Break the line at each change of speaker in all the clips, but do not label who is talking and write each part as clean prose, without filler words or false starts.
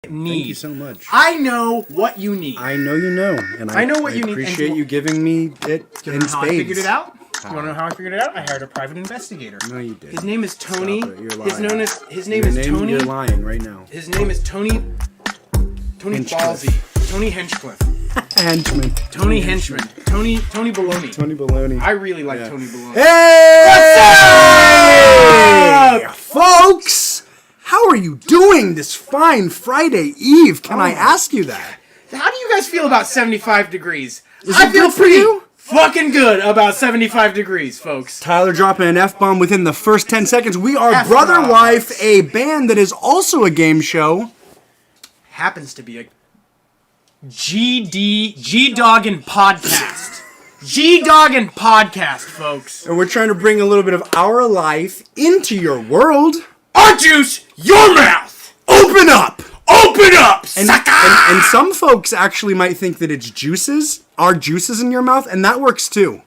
Need.
Thank you so much.
I know what you need.
I know you know, and
I know what you need.
Appreciate you giving me it in spades.
How I figured it out? You want to know how I figured it out? I hired a private investigator.
No, you did.
His name is Tony.
Stop it. You're lying.
His name is Tony.
You're lying right now.
His name is Tony Ballsy. Tony Henchcliffe.
Henchman.
Tony Henchman. Tony Baloney.
Tony Baloney.
I really like Tony Baloney.
Hey! What's up, folks? How are you doing this fine Friday Eve? Can I ask you that?
How do you guys feel about 75 degrees?
I feel for you.
Fucking good about 75 degrees, folks.
Tyler dropping an F-bomb within the first 10 seconds. We are
F-bombs.
Brotherwife, a band that is also a game show.
Happens to be a G-Doggin' podcast. G-Doggin' podcast, folks.
And we're trying to bring a little bit of our life into your world.
Our juice, your mouth.
Open up!
Open up, sucker!
And some folks actually might think that it's juices, our juices in your mouth, and that works too.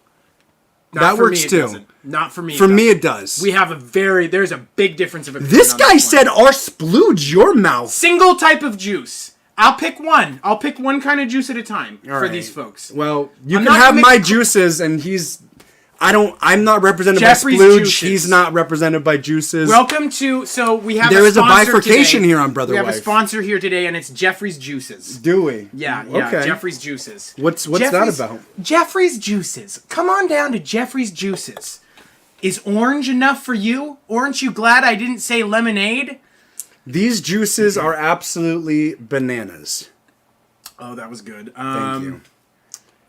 Not for me, it doesn't. Not for me.
For me, it does.
We have there's a big difference of opinion.
This guy said our splooge your mouth.
Single type of juice. I'll pick one. I'll pick one kind of juice at a time for these folks.
Well, you can have my juices, and I'm not represented
Jeffrey's
by splooge.
juices.
He's not represented by juices.
Welcome to, so we have
There
a
is a
sponsor
bifurcation
today.
here on Brotherwife.
We have a sponsor here today, and it's Jeffrey's Juices.
Do we?
Yeah,
Okay.
Jeffrey's Juices.
What's that about?
Jeffrey's Juices. Come on down to Jeffrey's Juices. Is orange enough for you? Aren't you glad I didn't say lemonade?
These juices are absolutely bananas.
Oh, that was good.
Thank you.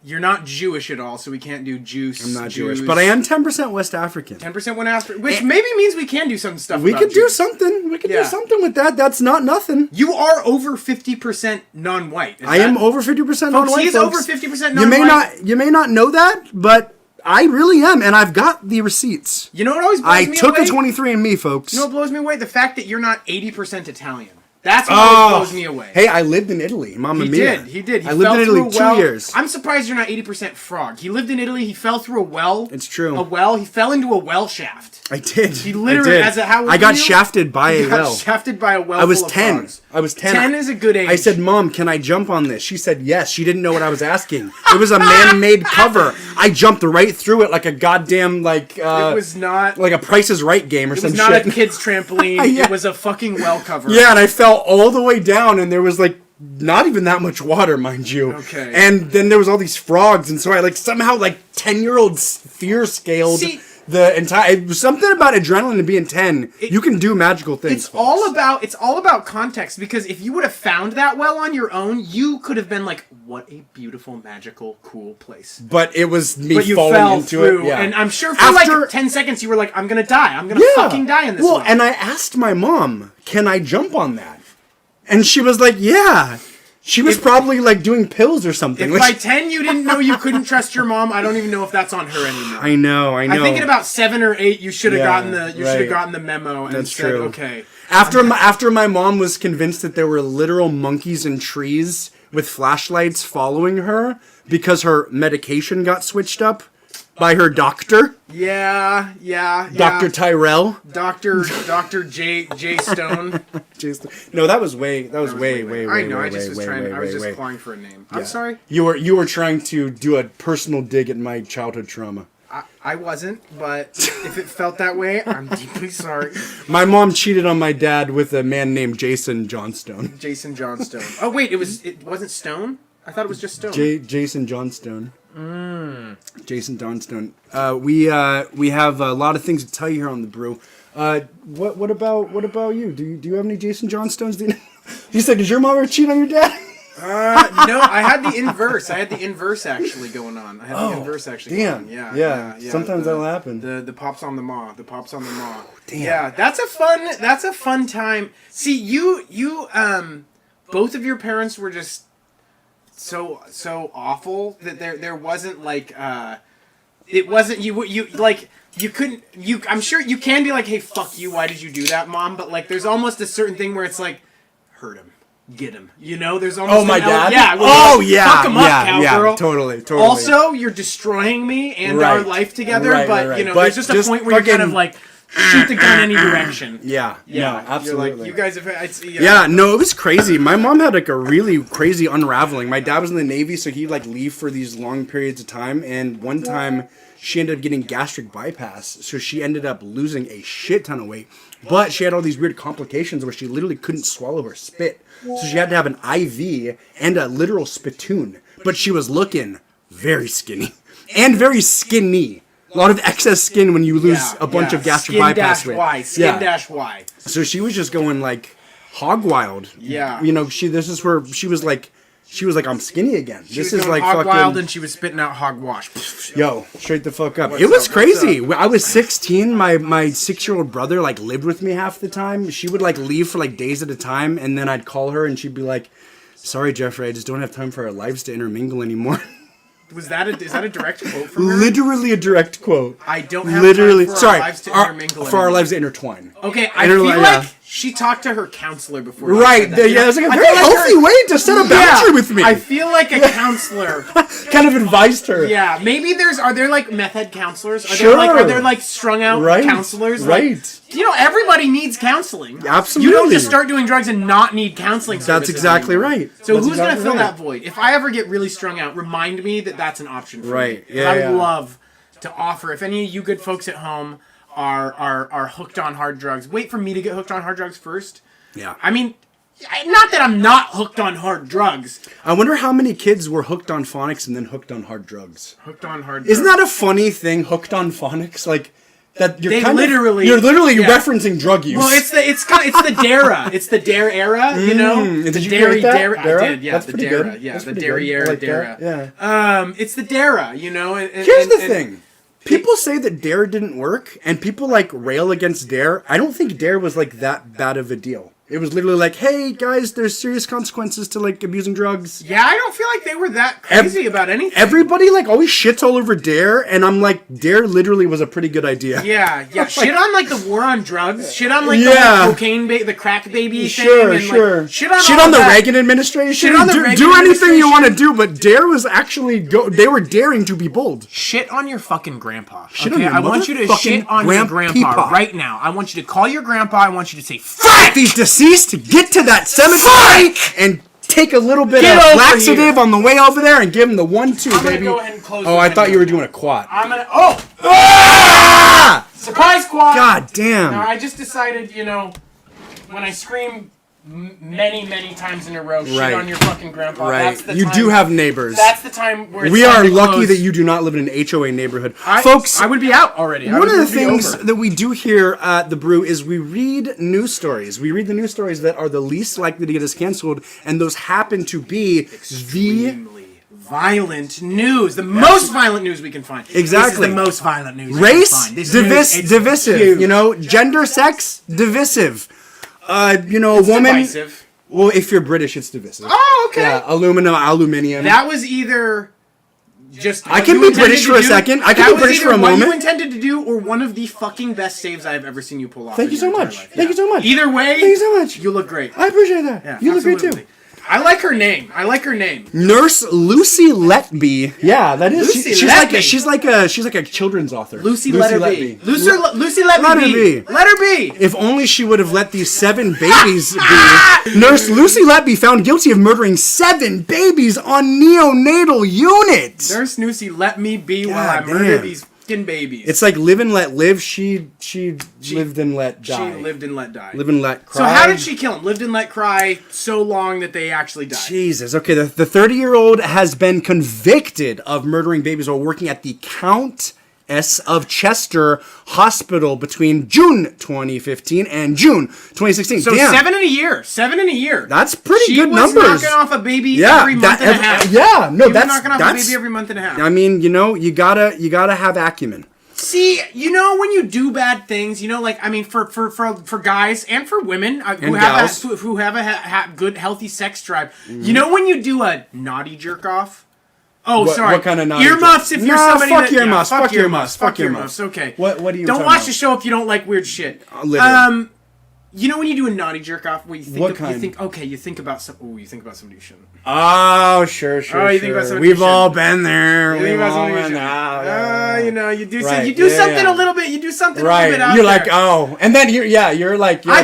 You're not Jewish at all, so we can't do juice.
I'm not Jewish, but I am 10% West African.
10% West African, which maybe means we can do some stuff.
We
about
could do
Jews.
something. We could do something with that. That's not nothing.
You are over 50% non-white.
I am over 50% non-white.
He is
folks.
over 50% non-white.
You may not know that, but I really am, and I've got the receipts.
You know what always blows me away?
I took a 23andMe, folks.
You know what blows me away? The fact that you're not 80% Italian. That's what always blows me away.
Hey, I lived in Italy. Mamma mia.
He did.
I lived in Italy 2 years.
I'm surprised you're not 80% frog. He lived in Italy. He fell through a well.
It's true.
A well. He fell into a well shaft.
I did.
He literally,
I got shafted by a well.
Shafted by a well.
I was
full of
10.
frogs.
I was 10.
10 is a good age.
I said, "Mom, can I jump on this?" She said, "Yes." She didn't know what I was asking. It was a man-made cover. I jumped right through it like a goddamn
it was not
like a Price is Right game or some shit.
It was not a kid's trampoline.
Yeah.
It was a fucking well cover.
Yeah, and I fell all the way down, and there was like not even that much water, mind you.
Okay.
And then there was all these frogs, and so I somehow 10-year-old fear scaled. The entire it was something about adrenaline and being 10. You can do magical things.
It's all about context, because if you would have found that well on your own, you could have been like, "What a beautiful, magical, cool place."
But it was me
but you
falling
fell
into
through,
it. Yeah.
and I'm sure for 10 seconds you were like, "I'm gonna die. I'm gonna fucking die in this."
Well,
one.
and I asked my mom, "Can I jump on that?" And she was like, "Yeah." She was probably doing pills or something.
If by 10 you didn't know you couldn't trust your mom, I don't even know if that's on her anymore.
I know.
I think at about 7 or 8 you should have gotten the memo and
That's
said,
true.
"Okay."
After my mom was convinced that there were literal monkeys in trees with flashlights following her because her medication got switched up by her doctor.
Yeah.
Dr. Tyrell.
Dr. J Stone.
No, that was way
I know. I was just clawing for a name. I'm sorry.
You were trying to do a personal dig at my childhood trauma.
I wasn't, but if it felt that way, I'm deeply sorry.
My mom cheated on my dad with a man named Jason Johnstone.
Jason Johnstone. Oh wait, it wasn't Stone? I thought it was just Stone.
Jason Johnstone. Jason Johnstone. We have a lot of things to tell you here on the brew. What about you? Do you have any Jason Johnstones? You said, did your mom ever cheat on your dad?
No, I had the inverse. I had the inverse actually going on.
Damn. Yeah. Sometimes that'll happen.
The pops on the maw. The pops on the maw.
Damn.
Yeah, that's a fun time. See, you both of your parents were just so awful that there wasn't it wasn't you couldn't I'm sure you can be like, "Hey, fuck you, why did you do that, Mom?" But there's almost a certain thing where it's like, hurt him. Get him. There's almost
my dad?
Yeah. Fuck him up, cowgirl.
Totally.
Also, you're destroying me and our life together, but there's just a point where you're kind of shoot the gun any direction.
Yeah, no, absolutely.
You're like, you guys have...
Yeah, no, it was crazy. My mom had like a really crazy unraveling. My dad was in the Navy, so he'd like leave for these long periods of time. And one time she ended up getting gastric bypass. So she ended up losing a shit ton of weight. But she had all these weird complications where she literally couldn't swallow her spit. So she had to have an IV and a literal spittoon. But she was looking very skinny. And very skinny. A lot of excess skin when you lose a bunch of gastric bypass weight.
Skin-Y.
So she was just going like hog wild.
Yeah.
You know, this is where she was like, I'm skinny again.
This is like hog wild, and she was spitting out hogwash.
Yo, straight the fuck up. It was crazy. I was 16. My 6-year-old brother like lived with me half the time. She would like leave for like days at a time, and then I'd call her, and she'd be like, "Sorry, Jeffrey, I just don't have time for our lives to intermingle anymore."
Is that a direct quote from her?
Literally a direct quote.
I don't have time for our lives to intermingle.
For our lives to intertwine.
Okay, I feel like she talked to her counselor before.
Right, yeah, it's like a very healthy way to set a boundary with me.
I feel like a counselor
kind of advised her.
Yeah, maybe are there like meth head counselors? Are there like strung out counselors?
Right.
Like, you know, everybody needs counseling.
Absolutely.
You don't just start doing drugs and not need counseling services.
That's exactly
anymore.
Right.
So who's going to fill that void? If I ever get really strung out, remind me that that's an option for me.
Right. Yeah,
I would love to offer, if any of you good folks at home are hooked on hard drugs, wait for me to get hooked on hard drugs first.
Yeah.
I mean, not that I'm not hooked on hard drugs.
I wonder how many kids were hooked on phonics and then hooked on hard drugs.
Hooked on hard drugs.
Isn't that a funny thing, hooked on phonics? Like, that you're
you're
literally referencing drug use.
Well, it's the DARA. It's the DARE era, you know?
Did you create that?
DARA? I did, yeah.
That's
the
pretty
DARA.
good.
Yeah,
That's
the
pretty
DARA
good.
era,
like
DARA.
that. Yeah.
It's the DARA, you know?
Here's the thing. People say that DARE didn't work, and people like rail against DARE. I don't think DARE was like that bad of a deal. It was literally like, hey guys, there's serious consequences to like abusing drugs.
Yeah, I don't feel like they were that crazy about anything.
Everybody like always shits all over DARE, and I'm like, DARE literally was a pretty good idea.
Yeah. Shit on like the war on drugs. Shit on like the whole cocaine, the crack baby thing. And, like, shit on the
Reagan administration.
Shit on the Reagan
do anything you want to do, but DARE was actually they were daring to be bold.
Shit on your fucking grandpa.
Shit on your
I want you to shit on your grandpa right now. I want you to call your grandpa. I want you to say, "Fuck!"
He's deceased. To get to that cemetery and take a little bit of laxative on the way over there and give him the 1-2, baby.
Go ahead and close
I thought you were doing a quad.
I'm gonna. Surprise quad!
God damn!
Now I just decided, you know, when I scream many times in a row, shit on your fucking grandpa.
Right.
That's the
you
time,
do have neighbors.
That's the time where it's
we are
to
lucky
close.
that you do not live in an HOA neighborhood, folks.
I would be out already.
One of the things that we do here at the Brew is we read news stories. We read the news stories that are the least likely to get us canceled, and those happen to be
extremely violent news. The most violent news we can find.
Exactly.
This is the most violent news.
Race, divisive. Huge. You know, gender, sex, divisive. You know,
it's
woman.
Divisive.
Well, if you're British, it's divisive.
Oh, okay.
Yeah, aluminium.
That was either just.
I can be British for a second. I can be British for a moment.
What you intended to do, or one of the fucking best saves I have ever seen you pull off.
Thank you so much. Thank you so much.
Either way,
thank you so much.
You look great.
I appreciate that.
Yeah,
you look great too.
I like her name.
Nurse Lucy Letby. Yeah, that is. She's like a children's author.
Lucy Letby. Lucy Letby. Let her be.
If only she would have let these 7 babies be. Nurse Lucy Letby found guilty of murdering 7 babies on neonatal unit.
Nurse Lucy, let me be while I murder these babies.
It's like live and let live. She lived and let die.
She lived and let die.
Live and let cry.
So how did she kill him? Lived and let cry so long that they actually died.
Jesus. Okay, the 30-year-old has been convicted of murdering babies while working at the Countess of Chester Hospital between June 2015 and June 2016.
So
damn.
7 in a year. 7 in a year.
That's pretty good
numbers. She was knocking off a baby every month and a half.
Yeah, no,
that's knocking off a baby every month and a half.
I mean, you know, you gotta have acumen.
See, you know, when you do bad things, you know, like, I mean, for guys and for women who have a good, healthy sex drive, you know, when you do a naughty jerk off. Oh, sorry.
What kind of naughty
earmuffs? If you're somebody
fuck earmuffs. Fuck earmuffs.
Fuck earmuffs. Okay.
What do you?
Don't watch the show if you don't like weird shit.
Literally.
You know when you do a naughty jerk off, where you think you think about somebody you shouldn't.
Oh, sure.
You think about somebody
We've all been there.
You you do
Right.
you do something a little bit. You do something a little bit out
You're
there.
like, oh, and then you're like,
I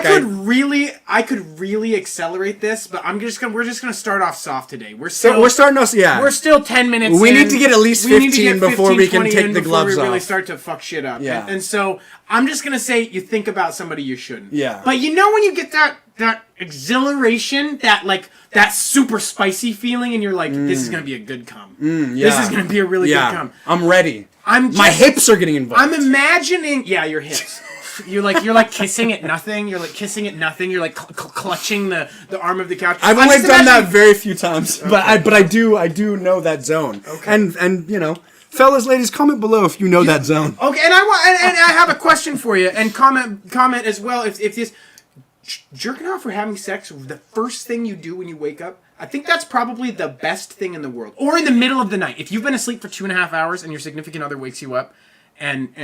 could really accelerate this, but we're just gonna start off soft today. We're starting off.
Yeah.
We're still 10 minutes.
We need to get at least 15 before we can take the gloves
before we really
off.
start to fuck shit up.
Yeah.
And so I'm just gonna say you think about somebody you shouldn't.
Yeah.
But you know when you get that exhilaration, that super spicy feeling, and you're like, this is gonna be a good cum. This is gonna be a really good cum.
I'm ready. My hips are getting involved.
I'm imagining. Yeah, your hips. You're like kissing at nothing. You're like kissing at nothing. You're like clutching the arm of the couch.
I've only done that very few times, okay. but I do know that zone. Okay. And fellas, ladies, comment below if you know that zone.
Okay, and I have a question for you, and comment as well if this jerking off or having sex the first thing you do when you wake up. I think that's probably the best thing in the world. Or in the middle of the night, if you've been asleep for 2.5 hours and your significant other wakes you up. And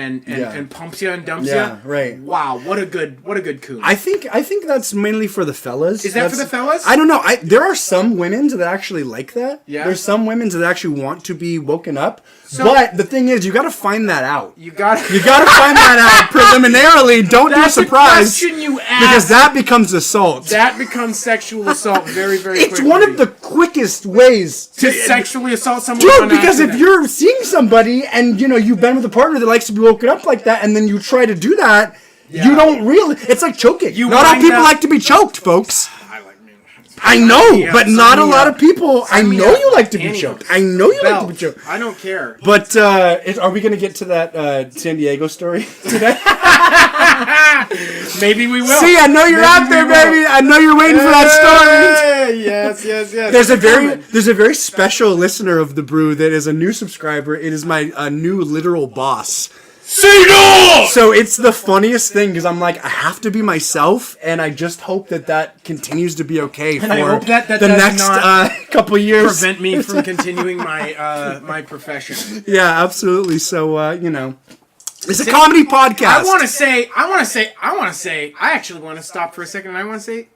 pumps you and dumps you.
Yeah, right.
Wow, what a good coup.
I think that's mainly for the fellas.
Is that for the fellas?
I don't know. There are some women that actually like that.
Yeah.
There's some women that actually want to be woken up. But the thing is, you got to find that out. You got to find that out preliminarily. Don't do a surprise.
That's a question you ask.
Because that becomes assault.
That becomes sexual assault very, very quickly.
It's one of the quickest ways
to sexually assault someone.
Dude, because if you're seeing somebody and you've been with a partner that likes to be woken up like that, and then you try to do that, you don't really. It's like choking. Not all people like to be choked, folks. I know, but not a lot of people. I know you like to be choked. I know you like to be choked.
I don't care.
But are we going to get to that San Diego story today?
Maybe we will.
See, I know you're out there, baby. I know you're waiting for that story.
Yes.
There's a very special listener of the Brew that is a new subscriber. It is my new literal boss. So it's the funniest thing because I'm like, I have to be myself, and I just hope that continues to be okay for the next couple years.
Prevent me from continuing my my profession.
Yeah, absolutely. So it's a comedy podcast.
I want to say. I actually want to stop for a second, and I want to say.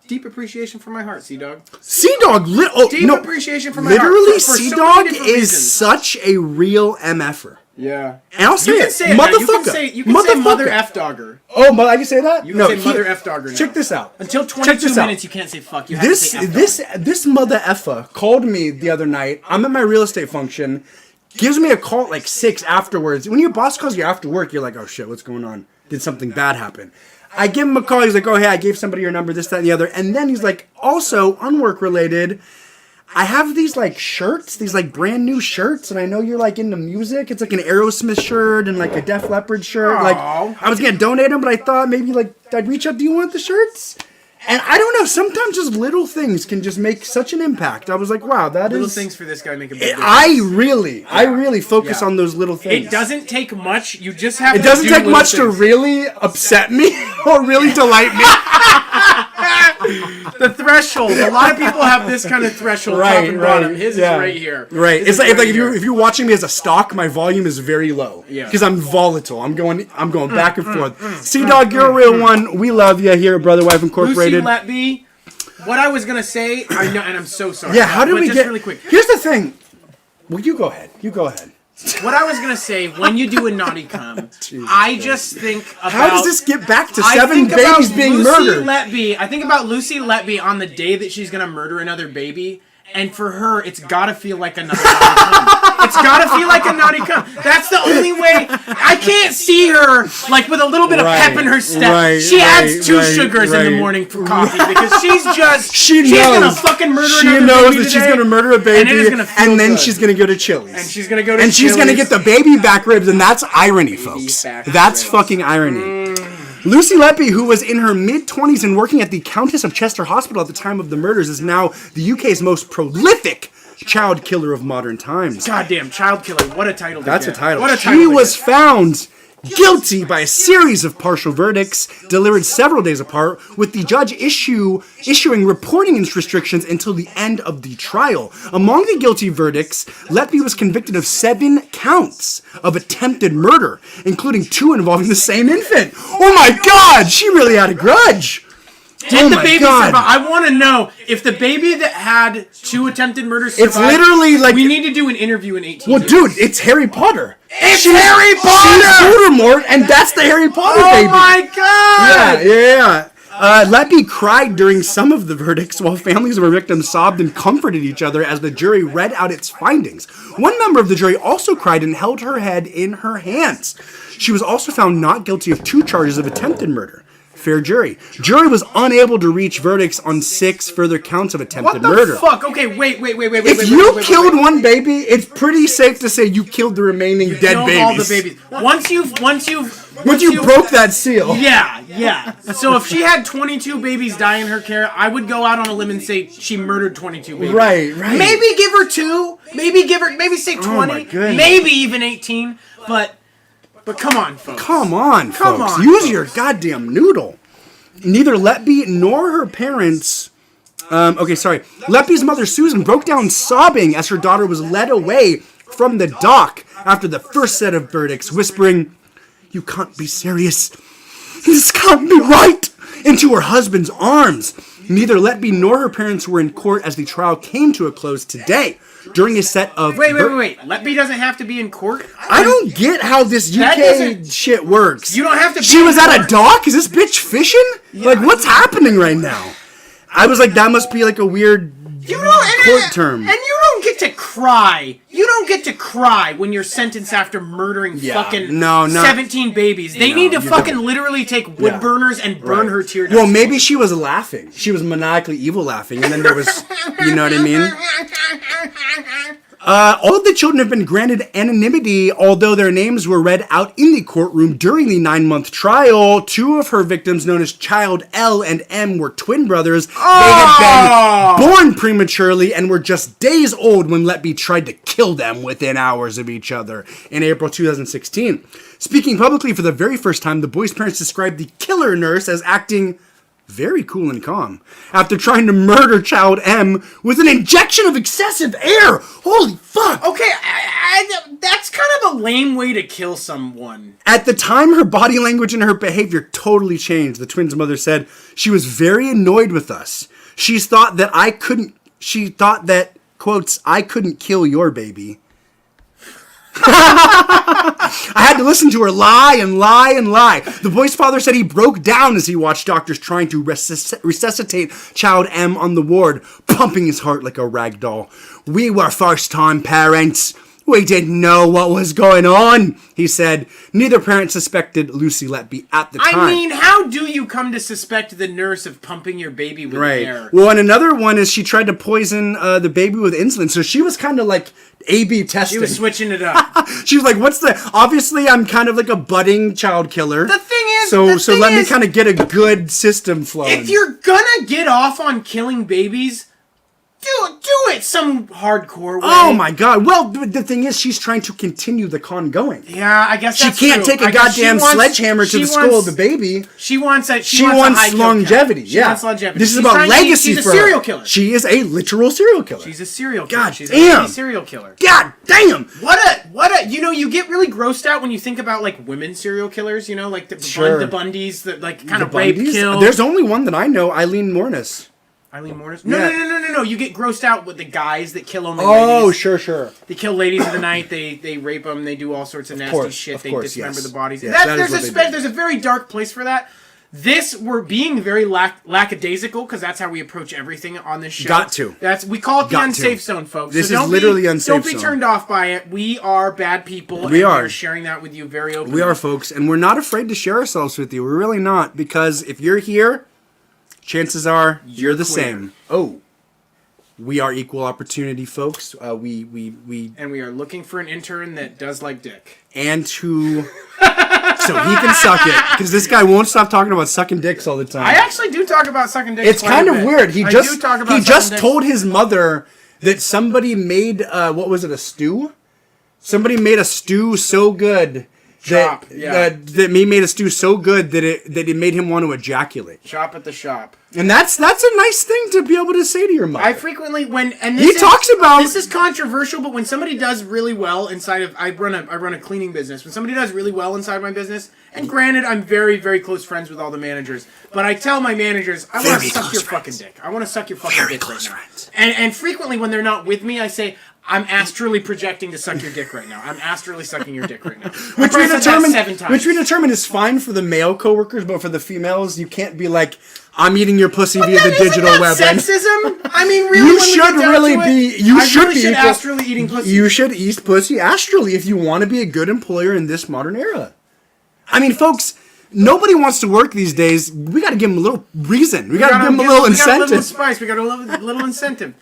Deep appreciation from my heart, Sea-Dog.
Sea-Dog,
deep appreciation from my heart.
Literally, Sea-Dog is such a real MFer.
Yeah.
And I'll say
motherfucker. You can say mother F-Dogger.
Oh, I can say that?
You can say mother F-Dogger now.
Check this out.
Until 22 minutes, you can't say fuck. You have to say F-Dogger.
This mother effa called me the other night. I'm at my real estate function. Gives me a call at like 6 afterwards. When your boss calls you after work, you're like, oh shit, what's going on? Did something bad happen? I give him a call. He's like, oh, hey, I gave somebody your number, this, that, and the other. And then he's like, also, unwork related, I have these, like, shirts, these, like, brand new shirts. And I know you're, like, into music. It's, like, an Aerosmith shirt and, like, a Def Leppard shirt. Aww. Like, I was going to donate them, but I thought maybe, like, I'd reach out. Do you want the shirts? And I don't know, sometimes just little things can just make such an impact. I was like, wow, little
things for this guy make a big difference.
I really focus on those little things.
It doesn't take much. You just have
to do little things. It doesn't take much to really upset me or really delight me.
The threshold. A lot of people have this kind of threshold top and bottom. His is right here.
Right. It's like if you're watching me as a stock, my volume is very low. Yeah. Because I'm volatile. I'm going back and forth. Sea-Dog, you're a real one. We love you here at Brotherwife Incorporated.
Lucy Letby. What I was gonna say, I know, and I'm so sorry.
Yeah, how did we get?
Really quick.
Here's the thing. Well, you go ahead.
What I was gonna say, when you do a naughty cum, I just think about...
How does this get back to 7 babies being murdered?
I think about Lucy Letby on the day that she's gonna murder another baby, and for her, it's gotta feel like another naughty cum. It's gotta feel like a naughty cum. That's the only way. I can't see her, like, with a little bit of pep in her step. She adds 2 sugars in the morning for coffee, because she's gonna fucking murder another baby. She knows that she's gonna murder a baby, and then she's gonna go to Chili's. And she's gonna go to Chili's. And she's gonna get the baby back ribs, and that's irony, folks. That's fucking irony. Lucy Letby, who was in her mid-20s and working at the Countess of Chester Hospital at the time of the murders, is now the UK's most prolific child killer of modern times. Goddamn, child killer. What a title to
That's
get.
a title.
What a title.
She was found guilty by a series of partial verdicts delivered several days apart, with the judge issuing reporting restrictions until the end of the trial. Among the guilty verdicts, Letby was convicted of 7 counts of attempted murder, including 2 involving the same infant. Oh my God, she really had a grudge.
Did the baby survive? I want to know if the baby that had 2 attempted murders survived.
It's literally like...
We need to do an interview in 18
Well,
years.
dude, it's Harry Potter.
It's Harry Potter!
She's Voldemort, and that's the Harry Potter baby.
Oh my god!
Yeah. Leppy cried during some of the verdicts while families of her victims sobbed and comforted each other as the jury read out its findings. One member of the jury also cried and held her head in her hands. She was also found not guilty of 2 charges of attempted murder. Fair jury. Jury was unable to reach verdicts on 6 further counts of attempted murder.
What the fuck? Okay, wait.
If you killed one baby, it's pretty safe to say you killed the remaining dead babies.
All the babies. Once you
broke that seal.
Yeah. So if she had 22 babies die in her care, I would go out on a limb and say she murdered 22 babies.
Right.
Maybe give her 2. Maybe say 20.
Oh my goodness.
Maybe even 18. But come on, folks.
Come on, folks. Use your goddamn noodle. Neither Leppy nor her parents... Leppy's mother, Susan, broke down sobbing as her daughter was led away from the dock after the first set of verdicts, whispering, "You can't be serious. This can't be right," into her husband's arms. Neither Leppy nor her parents were in court as the trial came to a close today. During a set of...
Wait. Leppy doesn't have to be in court?
I don't get how this UK shit works.
You don't have to be
She was at a dock? Is this bitch fishing? Yeah. Like, what's happening right now? I was like, that must be like a weird court term.
And you don't get to cry. You don't get to cry when you're sentenced after murdering 17 babies. They need to fucking literally take wood burners and burn her tear ducts.
Well, maybe she was laughing. She was maniacally evil laughing. And then there was, you know what I mean? All of the children have been granted anonymity, although their names were read out in the courtroom during the 9-month trial. 2 of her victims, known as Child L and M, were twin brothers. They had been born prematurely and were just days old when Leppy tried to kill them within hours of each other in April 2016. Speaking publicly for the very first time, the boys' parents described the killer nurse as acting very cool and calm after trying to murder Child M with an injection of excessive air. Holy fuck.
Okay, that's kind of a lame way to kill someone.
At the time, her body language and her behavior totally changed. The twins' mother said she was very annoyed with us. She thought that, quotes, "I couldn't kill your baby." I had to listen to her lie and lie and lie. The boy's father said he broke down as he watched doctors trying to resuscitate Child M on the ward, pumping his heart like a rag doll. "We were first-time parents. We didn't know what was going on," he said. Neither parent suspected Lucy Leppy at the time.
I mean, how do you come to suspect the nurse of pumping your baby with air?
Well, and another one is she tried to poison the baby with insulin. So she was kind of like A/B testing.
She was switching it up.
She was like, obviously I'm kind of like a budding child killer.
The thing is...
So let me kind of get a good system flowing.
If you're gonna get off on killing babies... Do it some hardcore way.
Oh my god. Well, the thing is, she's trying to continue the con going.
Yeah, I guess that's
She can't take a goddamn sledgehammer to the skull of the baby.
She wants longevity.
She wants longevity. This is about legacy for her.
She's a serial killer.
She is a literal serial killer.
She's a serial killer.
God
She's
damn.
a serial killer.
God damn.
What a, you get really grossed out when you think about, like, women serial killers, like the Bundys, that, like, kind of rape, kill.
There's only one that I know, Eileen Mornis.
Eileen Mornis? No. You get grossed out with the guys that kill only
ladies. Sure.
They kill ladies of the night. They rape them. They do all sorts of nasty shit. They dismember the bodies.
Yes,
there's a very dark place for that. We're being very lackadaisical because that's how we approach everything on this show.
Got to.
We call it the unsafe zone, folks.
This is literally unsafe zone.
Don't be turned off by it. We are bad people. We're sharing that with you very openly.
We are, folks, and we're not afraid to share ourselves with you. We're really not, because if you're here, chances are you're the same. Oh. We are equal opportunity folks. And
we are looking for an intern that does like dick.
And who... so he can suck it. Because this guy won't stop talking about sucking dicks all the time.
I actually do talk about sucking dicks.
It's kind of weird. He just
dicks.
told his mother that somebody made, a stew? Somebody made a stew so good.
Chop, yeah.
that made a stew so good that it made him want to ejaculate.
Chop at the shop.
And that's a nice thing to be able to say to your mother.
I frequently
talks about
this is controversial, but when somebody does really well inside of I run a cleaning business. When somebody does really well inside my business, and granted I'm very, very close friends with all the managers, but I tell my managers I want to suck your fucking dick. I want to suck your fucking dick right now. And frequently when they're not with me, I say I'm astrally projecting to suck your dick right now. I'm astrally sucking your dick right now. Which we
determine is fine for the male coworkers, but for the females, you can't be like, I'm eating your pussy via the digital web.
Sexism? I mean, really,
you should really be. You should be
astrally eating pussy.
You should eat pussy astrally if you want to be a good employer in this modern era. I mean, folks. Nobody wants to work these days. We got to give them a little reason. We got to give them a little incentive.
We got a little spice. We got a little incentive.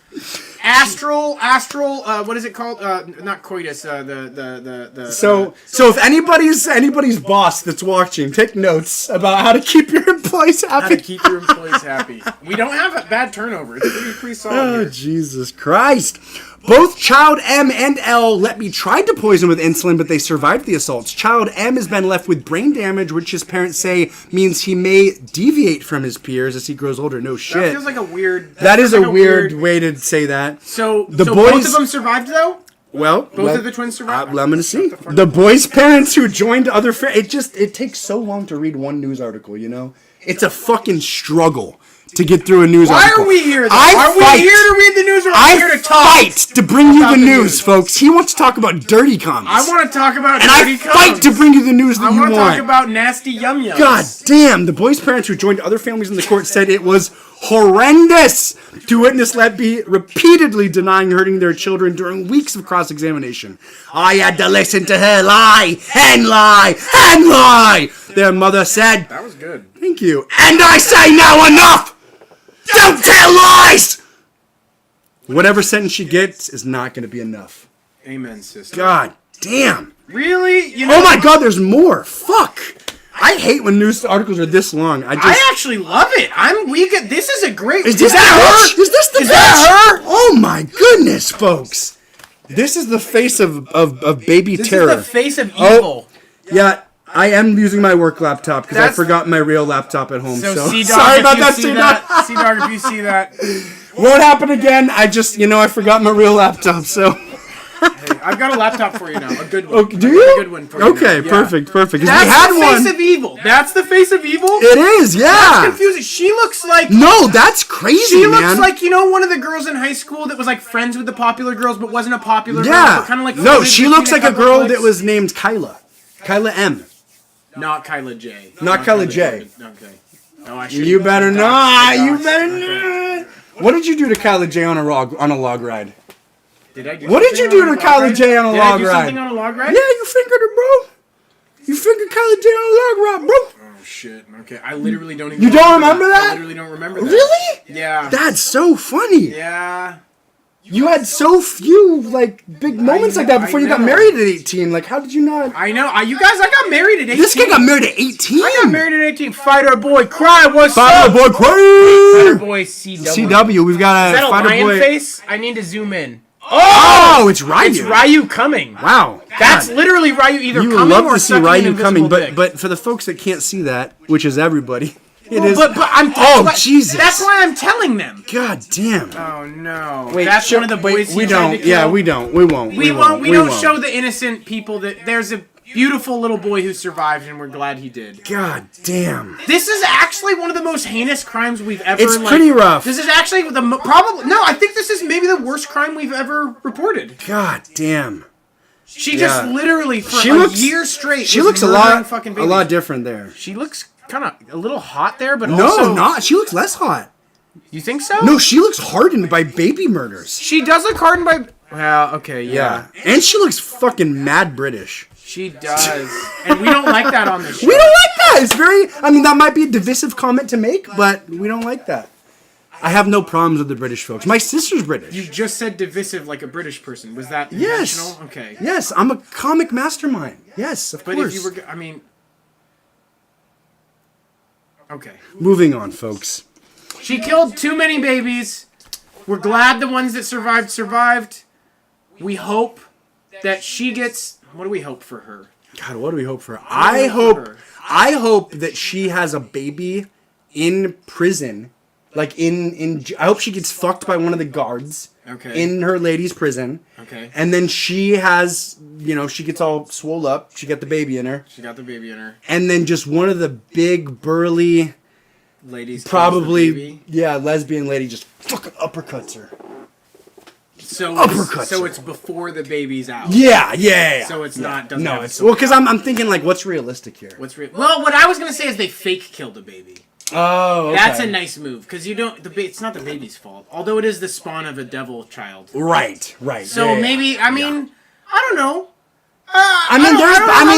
Astral. What is it called? Not coitus.
So if anybody's boss that's watching, take notes about how to keep your employees happy.
How to keep your employees happy. We don't have a bad turnover. It's pretty solid.
Oh,
here.
Jesus Christ. Both Child M and L let me tried to poison with insulin, but they survived the assaults. Child M has been left with brain damage, which his parents say means he may deviate from his peers as he grows older. No shit.
That feels like a weird...
That is a weird way to say that.
So both of them survived, though?
Well,
both of the twins survived?
I'm going to see. The boys' parents who joined other... It takes so long to read one news article, you know? It's a fucking struggle to get through a news article.
Why are we here, though? Are we here to read the news, or are we here to talk?
I fight to bring you the news, folks. He wants to talk about dirty comments.
I want to talk about
dirty comments. And I fight to bring you the news that you want.
I want to talk about nasty yum-yums.
God damn. The boys' parents who joined other families in the court said it was horrendous to witness Letby repeatedly denying hurting their children during weeks of cross-examination. I had to listen to her lie and lie and lie, their mother said.
That was good.
Thank you. And I say now enough! Don't tell lies! Whatever sentence she gets is not going to be enough.
Amen, sister.
God damn.
Really?
Oh my God, there's more. Fuck. I hate when news articles are this long.
I actually love it. This is a great...
Is that her? Is this the bitch? Is that her? Oh my goodness, folks. This is the face of baby terror.
This is the face of evil.
Yeah. I am using my work laptop because I forgot my real laptop at home. So
sorry about that, C-Dog. C-Dog, if you see that.
Won't happen again. I forgot my real laptop, so...
Hey, I've got a laptop for you now. A good one.
Okay, do you?
A good one for you
Okay,
now.
perfect.
That's
we had
the face of evil. That's the face of evil?
It is, yeah.
That's confusing. She looks like...
No, that's crazy,
She looks like, one of the girls in high school that was like friends with the popular girls but wasn't a popular girl.
Yeah.
Kind of like
no, she looks like a girl that was named Kyla. Kyla M.
Not Kyla J.
Not Kyla J.
Okay. No, I should.
You better not. You better not. What did you do to Kyla J on a log ride?
Did I do
What did you do to Kyla J on a log ride?
Did I do something on a log ride?
Yeah, you fingered her, bro. You fingered Kyla J on a log ride, bro.
Oh, shit. Okay, I literally don't even
You don't remember that?
I literally don't remember that.
Really?
Yeah.
That's so funny.
Yeah.
You had so few, big moments like that before you got married at 18. How did you not...
I know. You guys, I got married at 18.
This guy got married at 18?
I got married at 18. Fight our boy, cry, what's
Fight
up?
our boy, cry!
Fight our boy, CW.
CW, we've got
Is that a
Fight
lion
boy...
face? I need to zoom in.
Oh, it's Ryu.
It's Ryu coming.
Wow.
That's literally Ryu either
you
coming
love
or
to see
sucking
Ryu
an
coming,
dick.
but for the folks that can't see that, which is everybody...
Jesus. That's why I'm telling them.
God damn.
Oh no.
Wait,
that's one of the boys
we don't. Yeah, we don't. We won't.
We don't show the innocent people that there's a beautiful little boy who survived and we're glad he did.
God damn.
This is actually one of the most heinous crimes we've ever
It's pretty rough.
This is actually I think this is maybe the worst crime we've ever reported.
God damn.
She just literally for a year straight.
She looks a lot different there.
She looks kind of a little hot there, but
she looks less hot.
You think so?
No, she looks hardened by baby murders.
She does look hardened by... Well, okay, yeah.
And she looks fucking mad British.
She does. And we don't like that on this show.
We don't like that. It's very... that might be a divisive comment to make, but we don't like that. I have no problems with the British folks. My sister's British.
You just said divisive like a British person. Was that intentional? Okay.
Yes, I'm a comic mastermind. Yes, of course.
But if you were... Okay.
Moving on, folks.
She killed too many babies. We're glad the ones that survived. We hope that she gets... What do we hope for her?
God, what do we hope for her?
I
I hope that she has a baby in prison. Like I hope she gets fucked by one of the guards.
Okay.
In her lady's prison.
Okay.
And then she has, she gets all swole up. She got the baby in her.
She got the baby in her.
And then just one of the big burly
ladies,
probably, lesbian lady just fucking uppercuts her.
So it's before the baby's out.
Yeah.
So it's not.
Because I'm thinking like, what's realistic here?
Well, what I was gonna say is they fake killed a baby.
Oh, okay.
That's a nice move because you don't. It's not the baby's fault, although it is the spawn of a devil child.
Right.
So maybe I don't know.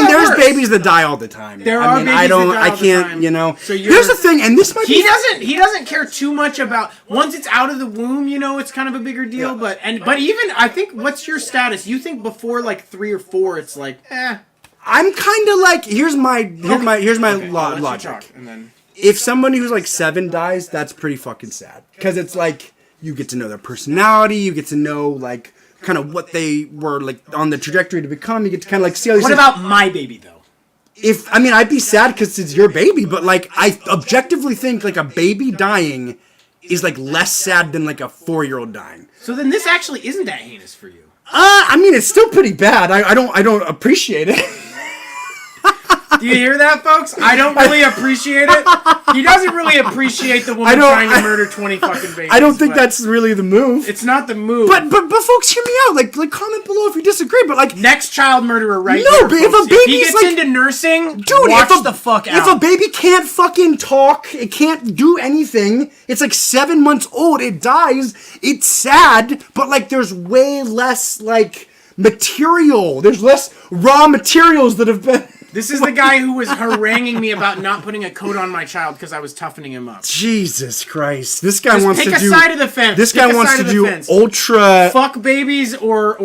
There's babies that die all the time.
There are babies that die all the time.
I can't.
So
here's the thing, and this might be.
He doesn't care too much about once it's out of the womb. It's kind of a bigger deal. Yeah. But even I think, what's your status? You think before like 3 or 4, it's like, eh.
I'm kind of like here's my logic.
And then
if somebody who's like 7 dies, that's pretty fucking sad because it's like you get to know their personality, you get to know like kind of what they were like on the trajectory to become. You get to kind of like see how.
What about my baby though?
I'd be sad because it's your baby, but like I objectively think like a baby dying is like less sad than like a 4-year-old dying.
So then this actually isn't that heinous for you.
It's still pretty bad. I don't appreciate it.
Do you hear that, folks? I don't really appreciate it. He doesn't really appreciate the woman trying to murder 20 fucking babies.
I don't think that's really the move.
It's not the move.
But folks, hear me out. Like comment below if you disagree. But like
next child murderer right
no,
here.
No, but
folks.
if a baby's
he gets into nursing,
dude,
watch the fuck out.
If a baby can't fucking talk, it can't do anything. It's like 7 months old. It dies. It's sad, but like there's way less like material. There's less raw materials that have been.
This is the guy who was haranguing me about not putting a coat on my child because I was toughening him up.
Jesus Christ. This guy wants to do...
Pick a side of the fence.
This guy wants to do ultra...
Fuck babies or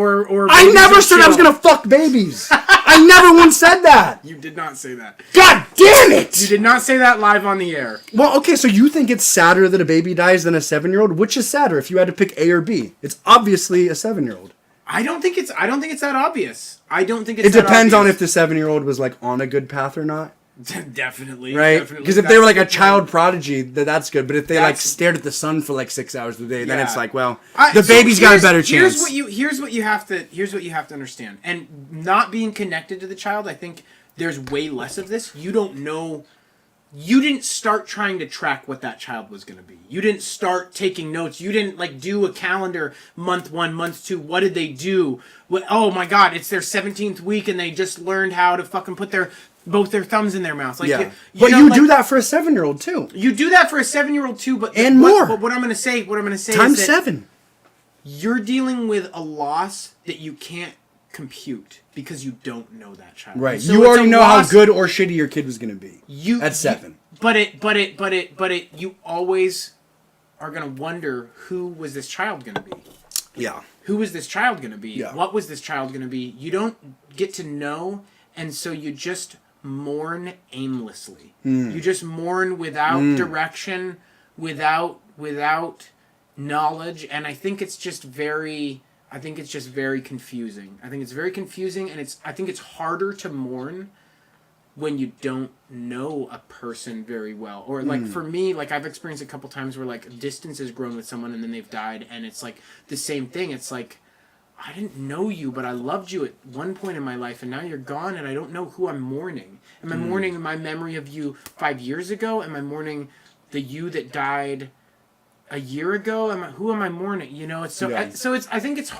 I never said I was going to fuck babies. I never once said that.
You did not say that.
God damn it!
You did not say that live on the air.
Well, okay, so you think it's sadder that a baby dies than a 7-year-old? Which is sadder if you had to pick A or B? It's obviously a 7-year-old.
I don't think it's that obvious.
It depends on if the 7-year-old was like on a good path or not.
Definitely.
Right? Because if they were like a child prodigy, that's good. But if they like stared at the sun for like 6 hours a day, then it's like, well, the baby's got a better chance.
Here's what you have to understand. And not being connected to the child, I think there's way less of this. You don't know. You didn't start trying to track what that child was going to be. You didn't start taking notes. You didn't like do a calendar, month 1, month 2. What did they do? Oh my God, it's their 17th week and they just learned how to fucking put both their thumbs in their mouths. Like,
yeah. You do that for a 7-year-old too.
You do that for a 7-year-old too, but
more.
But what I'm going to say
times
is that
7.
You're dealing with a loss that you can't compute because you don't know that child.
Right. So you already know how good or shitty your kid was going to be. At 7.
You always are going to wonder, who was this child going to be?
Yeah.
Who was this child going to be?
Yeah.
What was this child going to be? You don't get to know, and so you just mourn aimlessly. You just mourn without direction, without knowledge, and I think it's just very confusing. I think it's very confusing, and I think it's harder to mourn when you don't know a person very well. Or like for me, like I've experienced a couple times where like distance has grown with someone and then they've died, and it's like the same thing. It's like, I didn't know you, but I loved you at one point in my life, and now you're gone, and I don't know who I'm mourning. Am I mourning my memory of you 5 years ago? Am I mourning the you that died a year ago? Who am I mourning? You know, it's so.
Yeah.
I think it's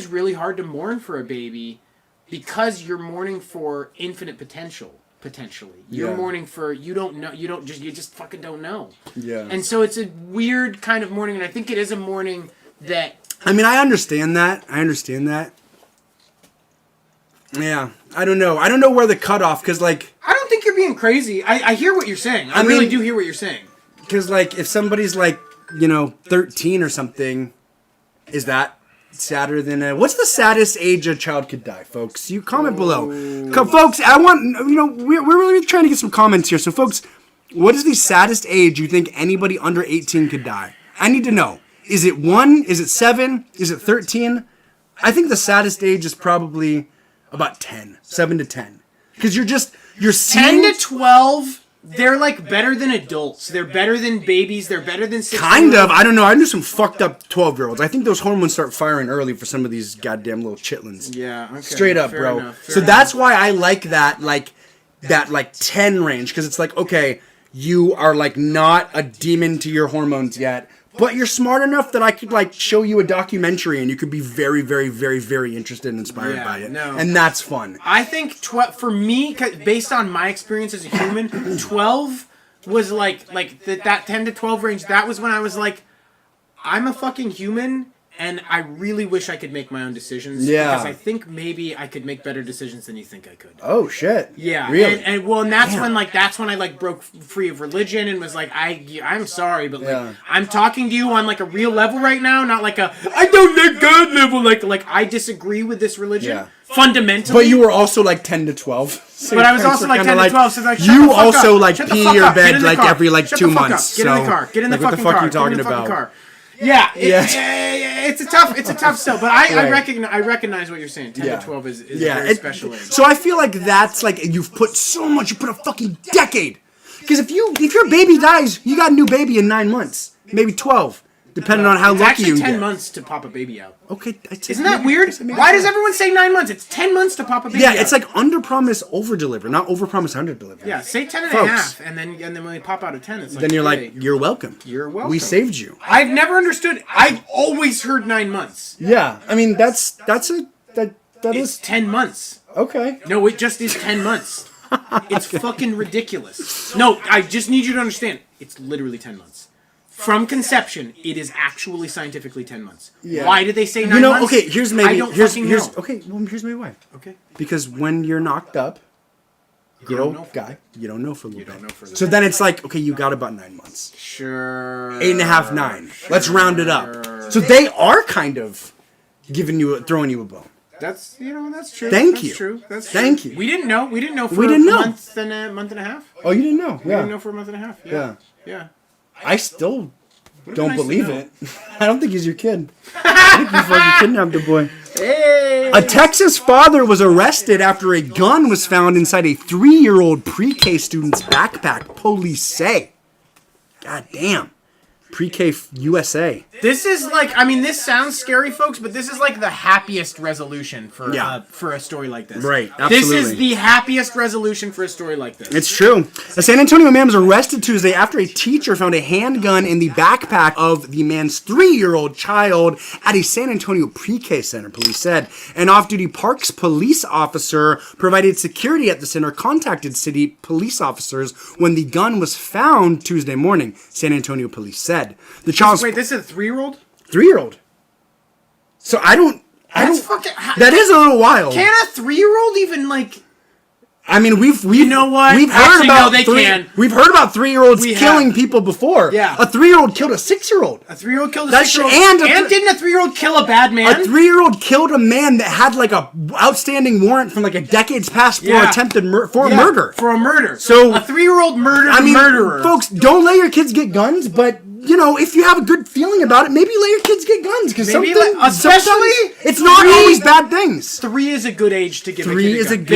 really hard to mourn for a baby because you're mourning for infinite potential. Potentially, you're mourning for you just fucking don't know.
Yeah.
And so it's a weird kind of mourning, and I think it is a mourning that.
I mean, I understand that. Yeah, I don't know. I don't know where the cutoff, because like.
I don't think you're being crazy. I hear what you're saying. I really do hear what you're saying.
Because like, if somebody's like, 13 or something, is that sadder than what's the saddest age a child could die, folks? You comment below. Folks, I want, we're really trying to get some comments here. So folks, what is the saddest age you think anybody under 18 could die? I need to know. Is it 1? Is it 7? Is it 13? I think the saddest age is probably about 10, 7 to 10. Because you're seeing...
10 to 12... They're like better than adults. They're better than babies. They're better than 16.
Kind of. I don't know. I knew some fucked up 12-year-olds. I think those hormones start firing early for some of these goddamn little chitlins.
Yeah. Okay.
Straight up,
fair
bro.
Enough,
so that's why I like that 10 range, because it's like, okay, you are like not a demon to your hormones yet, but you're smart enough that I could like show you a documentary and you could be very, very, very, very interested and inspired by it.
No.
And that's fun.
I think for me, based on my experience as a human, 12 was like that 10 to 12 range. That was when I was like, I'm a fucking human. And I really wish I could make my own decisions.
Yeah.
Because I think maybe I could make better decisions than you think I could.
Oh shit.
Yeah.
Really?
And that's when I like broke free of religion and was like, I'm sorry, but like I'm talking to you on like a real level right now, not like a I don't like God level. Like I disagree with this religion fundamentally.
But you were also like 10 to 12. So
but I was also like 10 to 12, so like,
you also like
shut
pee your bed like every like
shut
2
the fuck
months.
Up. Get in the car. Get in the
like,
fucking
what the fuck
car.
are you talking
Get in the fucking
about?
car. Yeah, it's a tough sell, but I recognize what you're saying. 10 to 12 is a very special age.
So I feel like that's like you put a fucking decade. Because if your baby dies, you got a new baby in 9 months, maybe 12, depending on how lucky you get.
It's actually 10 months to pop a baby out.
Okay,
isn't that weird? Why does everyone say 9 months? It's 10 months to pop a baby out.
Yeah, it's like under promise, over deliver, not over promise, under deliver.
Yeah, say 10 and a half, and then when they pop out at 10, it's like,
then you're like, you're welcome.
You're welcome.
We saved you.
I've never understood. I've always heard 9 months.
Yeah, I mean that is
10 months.
Okay.
No, it just is 10 months. It's fucking ridiculous. No, I just need you to understand. It's literally 10 months. From conception, it is actually scientifically 10 months. Yeah. Why did they say 9 months?
Okay, here's maybe...
I don't fucking know.
Okay, well, here's maybe why.
Okay.
Because when you're knocked up,
you don't know for a
little bit. So then it's like, okay, you got about 9 months.
Sure.
8.5, 9. Sure. Let's round it up. So they are kind of throwing you a bone.
That's true.
Thank you.
That's true.
Thank you.
We didn't know for a month and a half.
Oh, you didn't know? Yeah.
We didn't know for a month and a half. Yeah.
I still don't believe it. I don't think he's your kid. I think you fucking kidnapped the boy.
Hey.
A Texas father was arrested after a gun was found inside a 3-year-old pre-K student's backpack, police say. God damn. Pre-K USA.
This is like, this sounds scary, folks, but this is like the happiest resolution for a story like this.
Right, absolutely.
This is the happiest resolution for a story like this.
It's true. A San Antonio man was arrested Tuesday after a teacher found a handgun in the backpack of the man's 3-year-old child at a San Antonio pre-K center, police said. An off-duty Parks police officer provided security at the center contacted city police officers when the gun was found Tuesday morning, San Antonio police said. The child's...
Wait, this is a 3-year-old?
3-year-old. So I don't... That is a little wild.
Can a 3-year-old even, like...
I mean, we've
you know what?
We've heard about We've heard about 3-year-olds killing people before.
Yeah.
A 3-year-old killed a 6-year-old.
A 3-year-old killed a 6-year-old. And didn't a 3-year-old kill a bad man?
A 3-year-old killed a man that had like a outstanding warrant from like a decades past for attempted murder. For a murder. So
a 3-year-old murdered a murderer.
Folks, don't let your kids get guns, but if you have a good feeling about it, maybe let your kids get guns because it's not always bad things.
3 is a good age to give a kid a gun.
3 is a good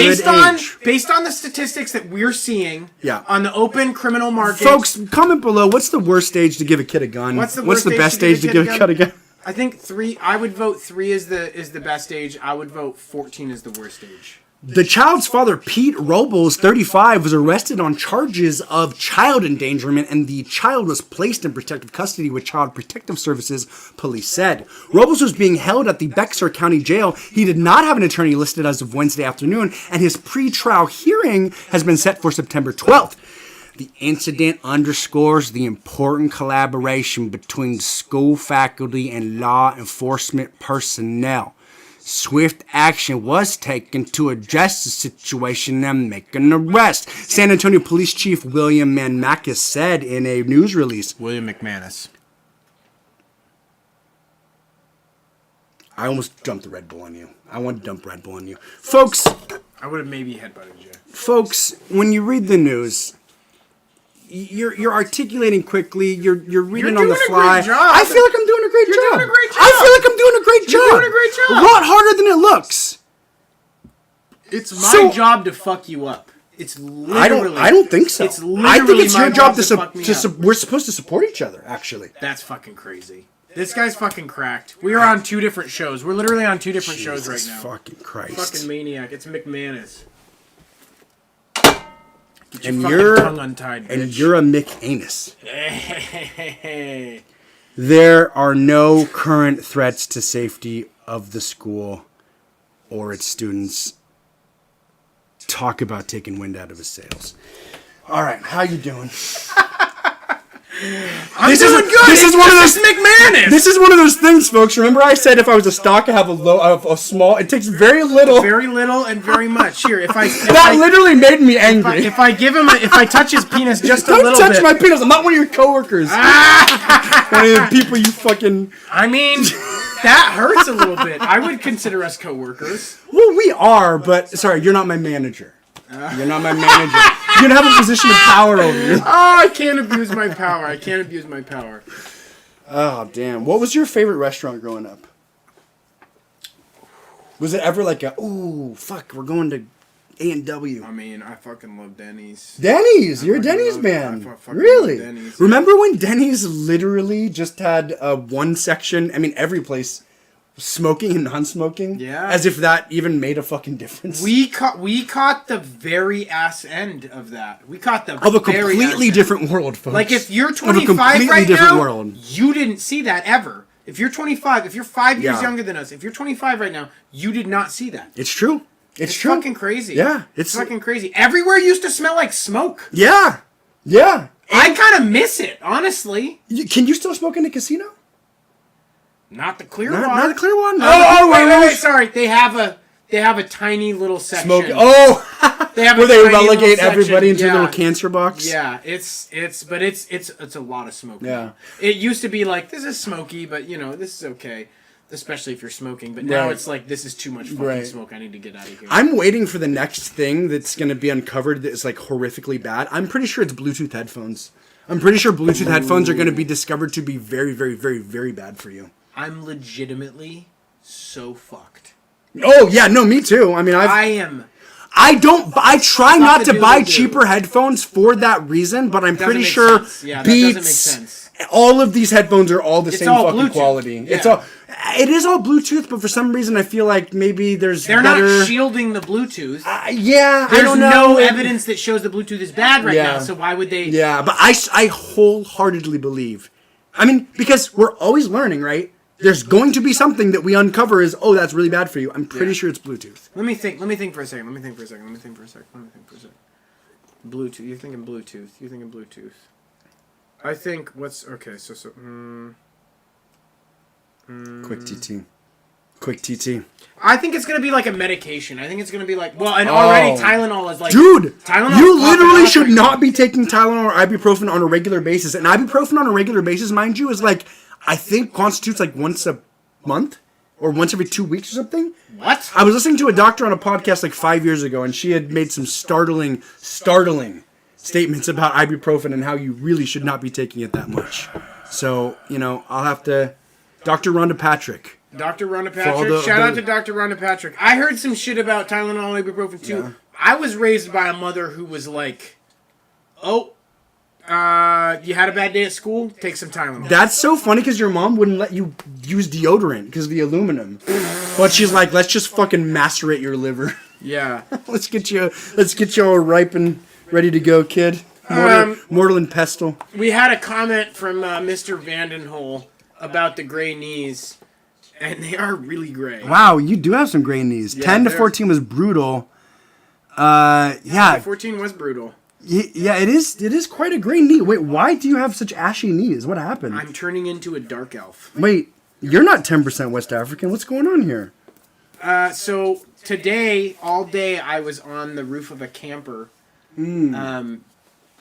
age.
Based on the statistics that we're seeing on the open criminal market.
Folks, comment below, what's the worst age to give a kid a gun? What's the best age to give a kid a gun?
I think 3, I would vote 3 is the best age. I would vote 14 is the worst age.
The child's father, Pete Robles, 35, was arrested on charges of child endangerment, and the child was placed in protective custody with Child Protective Services, police said. Robles was being held at the Bexar County Jail. He did not have an attorney listed as of Wednesday afternoon, and his pre-trial hearing has been set for September 12th. The incident underscores the important collaboration between school faculty and law enforcement personnel. Swift action was taken to address the situation and make an arrest, San Antonio Police Chief William Manmakis said in a news release.
William McManus.
I almost dumped the Red Bull on you. I want to dump Red Bull on you. Folks.
I would have maybe headbutted you.
Folks, when you read the news, you're articulating quickly. You're reading
You're
on the
doing a
fly.
great job.
I feel like I'm doing a great
You're
job.
doing a great job.
I feel like I'm doing a great job.
You're doing a great job.
A lot harder than it looks.
It's my job to fuck you up. It's literally.
I don't think so.
It's literally
I think it's
my
your job to
fuck me up.
we're supposed to support each other. Actually,
That's fucking crazy. This guy's fucking cracked. We are on 2 different shows. We're literally on 2 different shows right now.
Fucking Christ.
Fucking maniac. It's McManus. Get
And
your
you're
fucking tongue untied,
and
bitch.
you're a McAnus.
Hey.
There are no current threats to safety of the school or its students. Talk about taking wind out of his sails. All right, how you doing?
I'm doing good.
This is one of those
McManus.
This is one of those things, folks. Remember, I said if I was a stock, I have a small. It takes very little.
Very little and very much. Here, if I
Literally made me angry.
if I give him if I touch his penis just a
Don't
little
touch
bit.
my penis. I'm not one of your coworkers. One of the people you fucking.
I mean, that hurts a little bit. I would consider us coworkers.
Well, we are, but sorry, you're not my manager. You're not my manager. You don't have a position of power over me.
Oh, I can't abuse my power. I can't abuse my power.
Oh, damn. What was your favorite restaurant growing up? Was it ever like ooh, fuck, we're going to A&W?
I mean, I fucking love Denny's.
Denny's! You're a
fucking
Denny's
love-
man.
I fucking
Really?
love Denny's.
Remember when Denny's literally just had one section, I mean, every place, smoking and non-smoking?
Yeah.
As if that even made a fucking difference.
We caught the very ass end of that. We caught the
Of a
very
completely
ass
different world, folks.
Like if you're
Of a
25
completely
right
different
now,
world.
you didn't see that ever. If you're 25, if you're 5 years
Yeah.
younger than us, if you're 25 right now, you did not see that.
It's true. It's true.
Fucking crazy.
Yeah,
it's fucking crazy. Everywhere used to smell like smoke.
Yeah. Yeah.
I kind of miss it, honestly.
Can you still smoke in the casino?
Not the clear
Not
one.
the clear one?
Oh, wait. Sorry. They have a tiny little section.
Smoke. Oh,
They have
where
a
they
tiny
relegate
little
everybody into
section.
a little cancer box.
Yeah, it's a lot of smoke.
Yeah.
It used to be like, this is smoky, but this is okay. Especially if you're smoking. But now
Right.
it's like, this is too much fucking
Right.
smoke. I need to get out of here.
I'm waiting for the next thing that's going to be uncovered that's like horrifically bad. I'm pretty sure it's Bluetooth headphones. I'm pretty sure Bluetooth headphones are going to be discovered to be very, very, very, very bad for you.
I'm legitimately so fucked.
Oh, yeah, no, me too. I mean, I try not to buy cheaper headphones for that reason, but I'm pretty sure
Yeah, that doesn't make
Beats,
sense.
all of these headphones are all the same
all
fucking
Bluetooth.
quality.
Yeah.
It is all Bluetooth, but for some reason I feel like maybe
They're
better.
not shielding the Bluetooth.
Yeah,
There's
I don't know.
no evidence that shows the Bluetooth is bad right
Yeah.
now, so why would they...
Yeah, but I wholeheartedly believe. I mean, because we're always learning, right? There's going to be something that we uncover is, oh, that's really bad for you. I'm pretty sure it's Bluetooth.
Let me think for a second. Bluetooth. You're thinking Bluetooth. I think
Quick TT.
I think it's gonna be like a medication. I think it's gonna be like already Tylenol is like
Dude,
Tylenol
you
is
literally
popping
should
off right
not be taking Tylenol or ibuprofen on a regular basis. And ibuprofen on a regular basis, mind you, is like, I think constitutes like once a month or once every 2 weeks or something.
now. What?
I was listening to a doctor on a podcast like 5 years ago, and she had made some startling statements about ibuprofen and how you really should not be taking it that much. So, I'll have to... Dr. Rhonda Patrick.
Dr. Rhonda Patrick. Shout out to Dr. Rhonda Patrick. I heard some shit about Tylenol and ibuprofen too.
Yeah.
I was raised by a mother who was like, you had a bad day at school? Take some Tylenol.
That's so funny because your mom wouldn't let you use deodorant because of the aluminum. But she's like, let's just fucking macerate your liver.
Yeah.
let's get you all ripe and ready to go, kid. Mortal and pestle.
We had a comment from Mr. Vandenhole about the gray knees, and they are really gray.
Wow, you do have some gray knees.
Yeah,
10 to 14 was brutal. Yeah.
14 was brutal.
Yeah, it is quite a gray knee. Wait, why do you have such ashy knees? What happened?
I'm turning into a dark elf.
Wait, you're not 10% West African. What's going on here?
So today, all day, I was on the roof of a camper,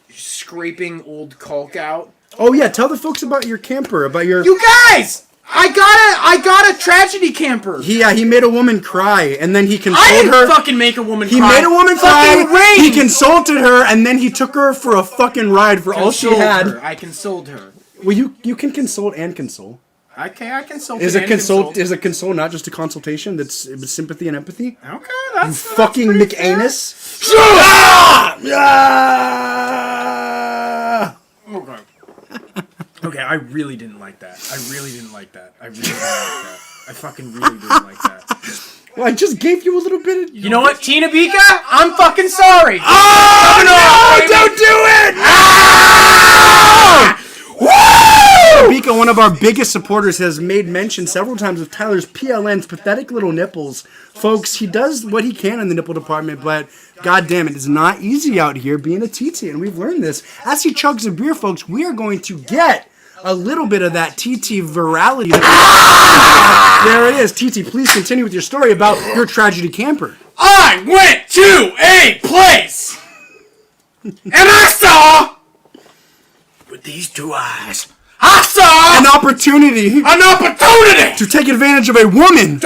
scraping old caulk out.
Oh yeah, tell the folks about your camper, about your...
You guys! I got a tragedy camper.
He made a woman cry, and then he consoled
I didn't
her.
fucking make a woman cry.
He made a woman cry.
Rain.
He consoled her, and then he took her for a fucking ride for all she had.
I consoled her.
Well, you can console and console.
Okay, I consoled.
Is a console not just a consultation? That's sympathy and empathy.
Okay, that's
Fucking McAnus.
Okay. Okay, I really didn't like that. I fucking really didn't like that.
Well, I just gave you a little bit of...
You know what, Tina Bika? I'm fucking sorry.
Oh, no! Don't do it! Ah! Woo! Bika, one of our biggest supporters, has made mention several times of Tyler's PLN's pathetic little nipples. Folks, he does what he can in the nipple department, but god damn it, it's not easy out here being a TT, and we've learned this. As he chugs a beer, folks, we are going to get a little bit of that TT virality. There it is. TT, please continue with your story about your tragedy camper.
I went to a place, and I saw, with these two eyes, I saw
an opportunity
to
take advantage of a woman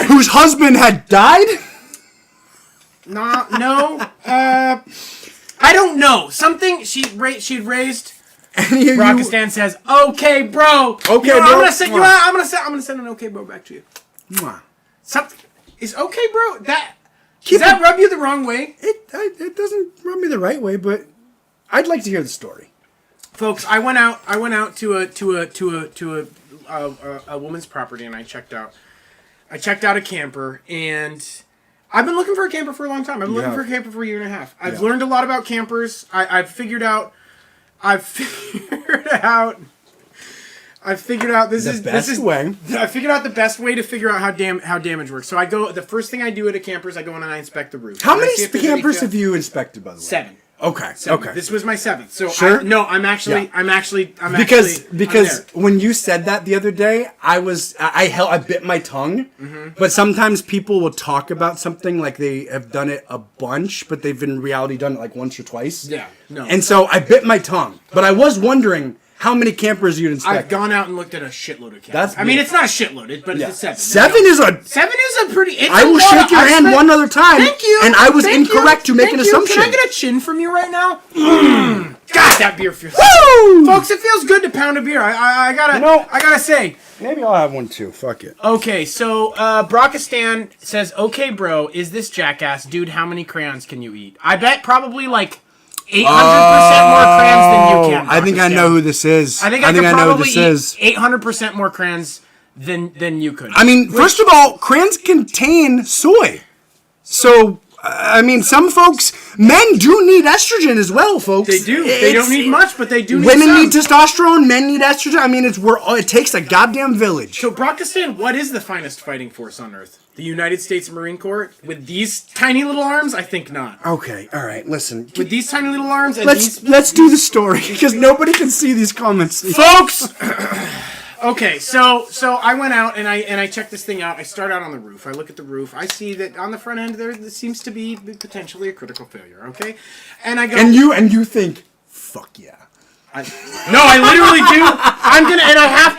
whose husband had died.
No. I don't know. Something she'd raised. Rockistan says, "Okay, bro.
Okay,
you know,
bro.
I'm gonna send an okay, bro, back to you. Something is okay, bro. Does that rub you the wrong way?
It doesn't rub me the right way, but I'd like to hear the story,
folks. I went out to a woman's property, and I checked out a camper, and I've been looking for a camper for a long time. I've been looking for a camper for a year and a half. I've learned a lot about campers. I've figured out this is I figured out the best way to figure out how damage works. So the first thing I do at a camper is I go in and I inspect the roof.
How many campers have you inspected, by the way?
7.
Okay.
This was my 7th. So
sure.
I'm actually
because when you said that the other day, I bit my tongue. Mm-hmm. But sometimes people will talk about something like they have done it a bunch, but they've in reality done it like once or twice.
Yeah. No.
And so I bit my tongue. But I was wondering how many campers you'd inspect.
I've gone out and looked at a shitload of campers. I mean, it's not a shitload, but it's a 7.
7 is a
pretty...
I will shake your hand one other time.
Thank you.
And I was incorrect to make an assumption.
Can I get a chin from you right now? God, that beer feels...
Woo!
Folks, it feels good to pound a beer. I gotta say...
Maybe I'll have one too. Fuck it.
Okay, so Brockistan says, "Okay, bro, is this jackass? Dude, how many crayons can you eat?" I bet probably like 800% more crayons than you can.
I think I know who this is.
I think I know who this is. 800% more crayons than you could.
I mean, first of all, crayons contain soy. So, I mean, some folks, men do need estrogen as well, folks.
They do. They don't need much, but they do need
women
some.
need testosterone, men need estrogen. I mean, it takes a goddamn village.
So, Brockistan, what is the finest fighting force on Earth? The United States Marine Corps? With these tiny little arms? I think not.
Okay, all right, listen.
With these tiny little arms and
let's do the story, because nobody can see these comments.
Folks! Okay, so I went out and I checked this thing out. I start out on the roof. I look at the roof. I see that on the front end there seems to be potentially a critical failure. Okay, and I go.
And you think, fuck yeah.
No, I literally do. I'm gonna, and I have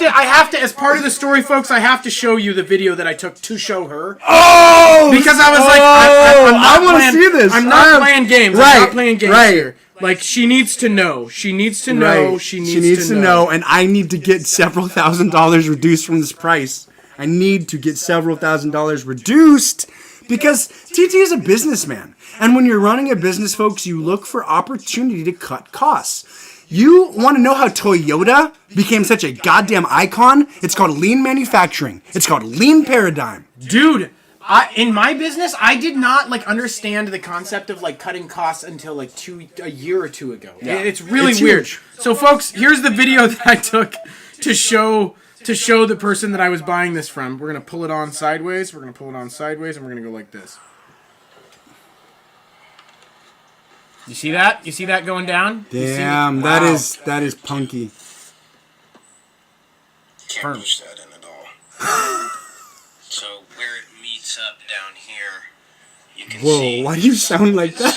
to, as part of the story, folks. I have to show you the video that I took to show her.
Oh,
because I was like,
I want to see this.
I'm not playing games.
Right,
I'm not playing games here. Like, she needs to know. She needs to know.
Right.
She needs to know.
And I need to get several $1,000s reduced from this price. I need to get several $1,000s reduced because TT is a businessman. And when you're running a business, folks, you look for opportunity to cut costs. You want to know how Toyota became such a goddamn icon? It's called lean manufacturing. It's called lean paradigm.
Dude, in my business, I did not understand the concept of cutting costs until a year or two ago. Yeah. It's really weird. Huge. So, folks, here's the video that I took to show the person that I was buying this from. We're gonna pull it on sideways. And we're gonna go like this. You see that? You see that going down?
Damn, wow. that is punky.
Can't push that in at all. So where it meets up down here, you can see.
Whoa, why do you sound like that?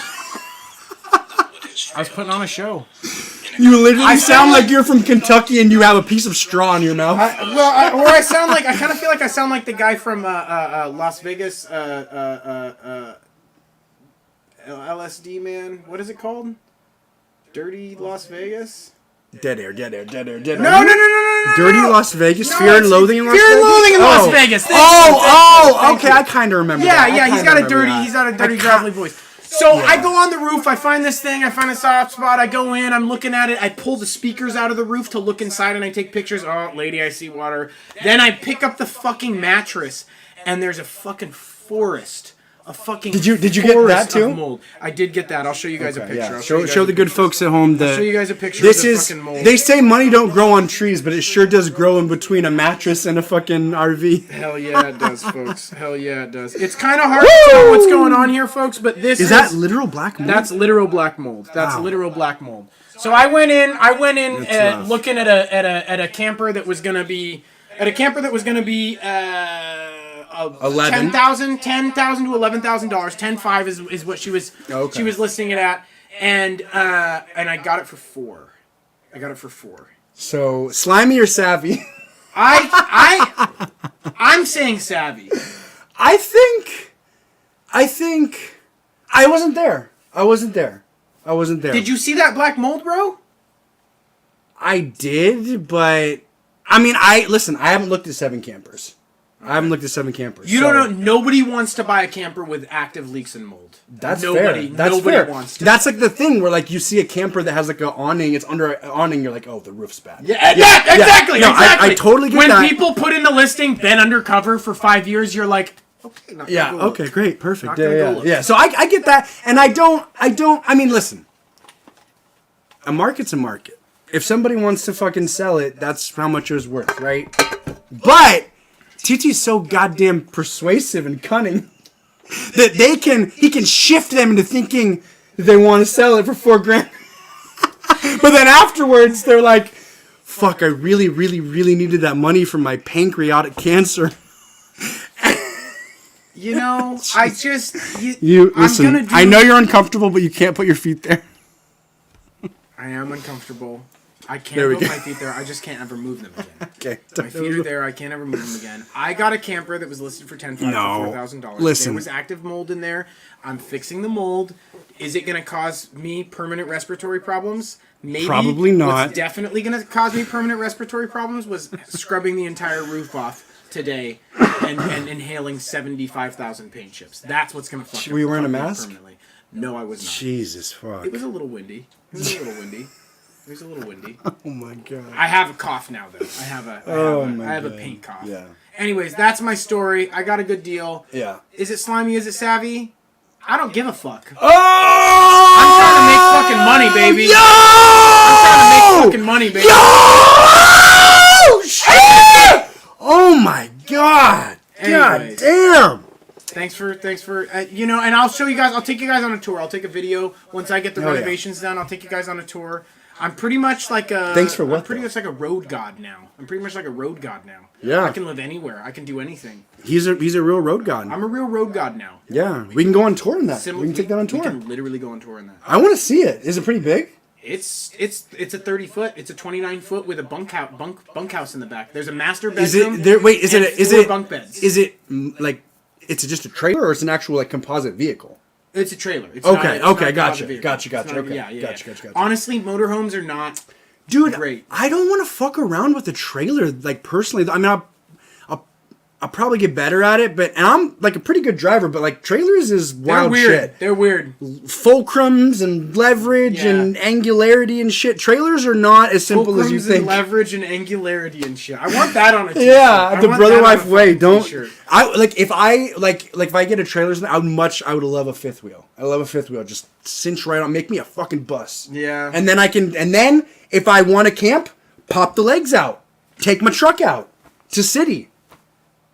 I was putting on a show.
You literally sound like you're from Kentucky and you have a piece of straw in your mouth.
I sound like, I kind of feel like I sound like the guy from Las Vegas, LSD man. What is it called? Dirty Las Vegas?
Dead air.
No.
Dirty Las Vegas?
No,
Fear and Loathing in Las Vegas?
Fear and Loathing in Las Vegas.
Okay, I kind of remember that.
Yeah, he's got a dirty, gravelly voice. So I go on the roof, I find this thing, I find a soft spot, I go in, I'm looking at it, I pull the speakers out of the roof to look inside and I take pictures. Oh, lady, I see water. Then I pick up the fucking mattress and there's a fucking forest. Did you get that too?
Mold.
I did get that. I'll show you guys a picture.
Yeah. Show the good folks at home that
I'll show you guys a picture
this
of the
is
fucking mold.
They say money don't grow on trees, but it sure does grow in between a mattress and a fucking RV.
Hell yeah, it does, folks. Hell yeah, it does. It's kind of hard to tell what's going on here, folks, but this is
that literal black mold?
That's literal black mold. That's literal black mold. So I went in looking at a camper that was gonna be $10,000 to $11,000. $10,500 is what she was listing it at, and I got it for $4.
So slimy or savvy?
I'm saying savvy.
I think I wasn't there.
Did you see that black mold, bro?
I did, but I mean, I haven't looked at 7 campers. You
don't know. Nobody wants to buy a camper with active leaks and mold.
That's
nobody,
fair. That's
nobody
fair.
wants to.
That's like the thing where like you see a camper that has like an awning. It's under an awning. You're like, oh, the roof's bad.
Yeah, exactly.
No,
exactly.
I totally get
when
that.
When people put in the listing, been undercover for 5 years, you're like, okay,
okay, great, perfect.
Yeah.
So I get that, and I don't. I mean, listen, a market's a market. If somebody wants to fucking sell it, that's how much it was worth, right? But TT's so goddamn persuasive and cunning that he can shift them into thinking that they want to sell it for $4,000. But then afterwards, they're like, fuck, I really, really, really needed that money for my pancreatic cancer.
You know, I just...
Listen, I know you're uncomfortable, but you can't put your feet there.
I am uncomfortable. I can't put my feet there. I just can't ever move them again.
Okay.
My feet are there. I can't ever move them again. I got a camper that was listed for $10,500 for $4,000.
Listen.
There was active mold in there. I'm fixing the mold. Is it going to cause me permanent respiratory problems? Maybe.
Probably not.
What's definitely going to cause me permanent respiratory problems was scrubbing the entire roof off today and inhaling 75,000 paint chips. That's what's going to fuck
Were you wearing a
me
mask?
Permanently. No, I was not.
Jesus fuck.
It was a little windy.
Oh my god.
I have a cough now, though. I have a paint cough.
Yeah.
Anyways, that's my story. I got a good deal.
Yeah.
Is it slimy? Is it savvy? I don't give a fuck.
Oh!
I'm trying to make fucking money, baby.
Yo!
I'm trying to make fucking money, baby.
Yo! Shit! Oh my god.
Anyways.
God damn.
Thanks for and I'll show you guys. I'll take you guys on a tour. I'll take a video once I get the renovations done. I'll take you guys on a tour. I'm pretty much like a.
Thanks for what?
I'm pretty much like a road god now.
Yeah.
I can live anywhere. I can do anything.
He's a real road god.
I'm a real road god now.
Yeah, we can go on tour in that. We can take that on tour.
We can literally go on tour in that.
I want to see it. Is it pretty big?
It's a 30-foot. It's a 29-foot with a bunkhouse in the back. There's a master
Is
bedroom.
it there? Wait, is it
bunk beds?
Is it like it's just a trailer or it's an actual like composite vehicle?
It's a trailer. It's
okay,
not
gotcha.
Okay,
Gotcha.
Honestly, motorhomes are not great.
I don't want to fuck around with a trailer, like, personally. I mean, I'll probably get better at it, and I'm, like, a pretty good driver, but, like, trailers is wild shit.
They're weird.
Fulcrums and leverage and angularity and shit. Trailers are not as simple as you think.
And leverage and angularity and shit. I want that on a t-shirt.
Yeah, the Brotherwife way. Don't.
T-shirt.
If I get a trailer, I would love a fifth wheel. I love a fifth wheel. Just cinch right on, make me a fucking bus.
Yeah.
And then if I want to camp, pop the legs out, take my truck out to city,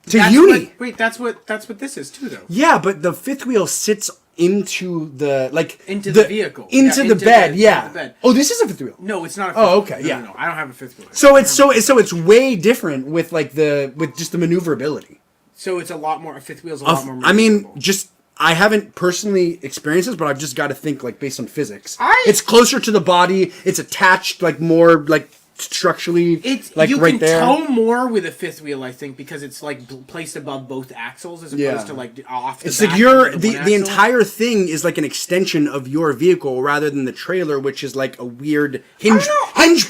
to uni.
That's what this is too, though.
Yeah, but the fifth wheel sits into the
the vehicle,
into the bed.
Into the bed.
Oh, this is a fifth wheel.
No, it's not a fifth wheel.
Okay, yeah.
No, I don't have a fifth wheel.
So it's way different with just the maneuverability.
So it's a fifth wheel's a lot more.
I mean, just I haven't personally experienced this, but I've just got to think like based on physics.
It's
closer to the body. It's attached like more like structurally.
It's
like
you
right
can
there.
tow more with a fifth wheel, I think, because it's like placed above both axles as opposed to like off.
It's
back
like your
of
the
one
the
axle.
entire thing is like an extension of your vehicle rather than the trailer, which is like a weird hinge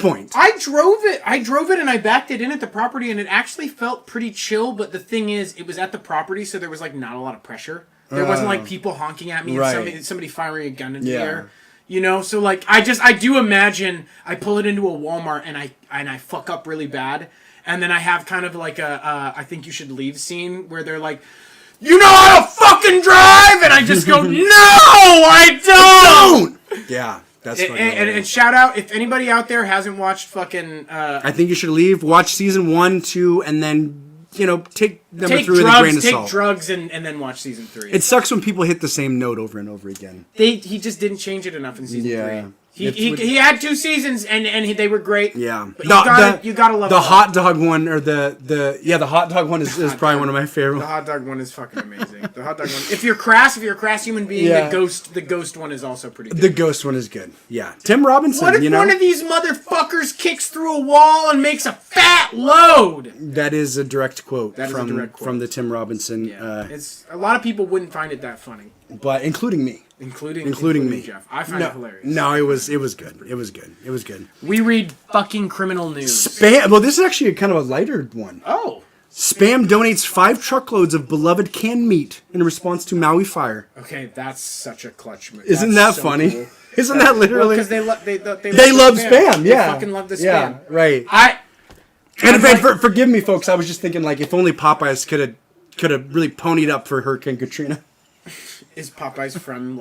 point.
I drove it and I backed it in at the property and it actually felt pretty chill, but the thing is it was at the property, so there was like not a lot of pressure. There wasn't like people honking at me and somebody firing a gun into the air. You know, so like I do imagine I pull it into a Walmart and I fuck up really bad, and then I have kind of like a I think you should leave scene where they're like, you know how to fucking drive, and I just go, no, I don't.
Yeah, that's funny.
And shout out if anybody out there hasn't watched fucking.
I think you should leave, watch season 1, 2, and then take number 3 with a grain of salt.
Take drugs and then watch season 3.
It sucks when people hit the same note over and over again.
He just didn't change it enough in season 3. He had 2 seasons and they were great.
Yeah,
but you gotta love
the hot dog one or the hot dog one is probably one of my favorite.
The hot dog one is fucking amazing. The hot dog one. If you're a crass human being, the ghost one is also pretty good.
The ghost one is good. Yeah, Tim Robinson.
What if one of these motherfuckers kicks through a wall and makes a fat load?
That is a direct quote from the Tim Robinson.
Yeah. It's a lot of people wouldn't find it that funny,
but including me. Including me.
Jeff. I find it hilarious.
No, it was good. It was good.
We read fucking criminal news.
Spam. Well, this is actually kind of a lighter one.
Oh.
Spam donates 5 truckloads of beloved canned meat in response to Maui fire.
Okay, that's such a clutch move.
Isn't that so funny? Cool. Isn't that literally?
Because they love
spam. Yeah.
They fucking love the spam.
Yeah, right. Forgive me, folks. I was just thinking, like, if only Popeyes could have really ponied up for Hurricane Katrina.
Is Popeyes from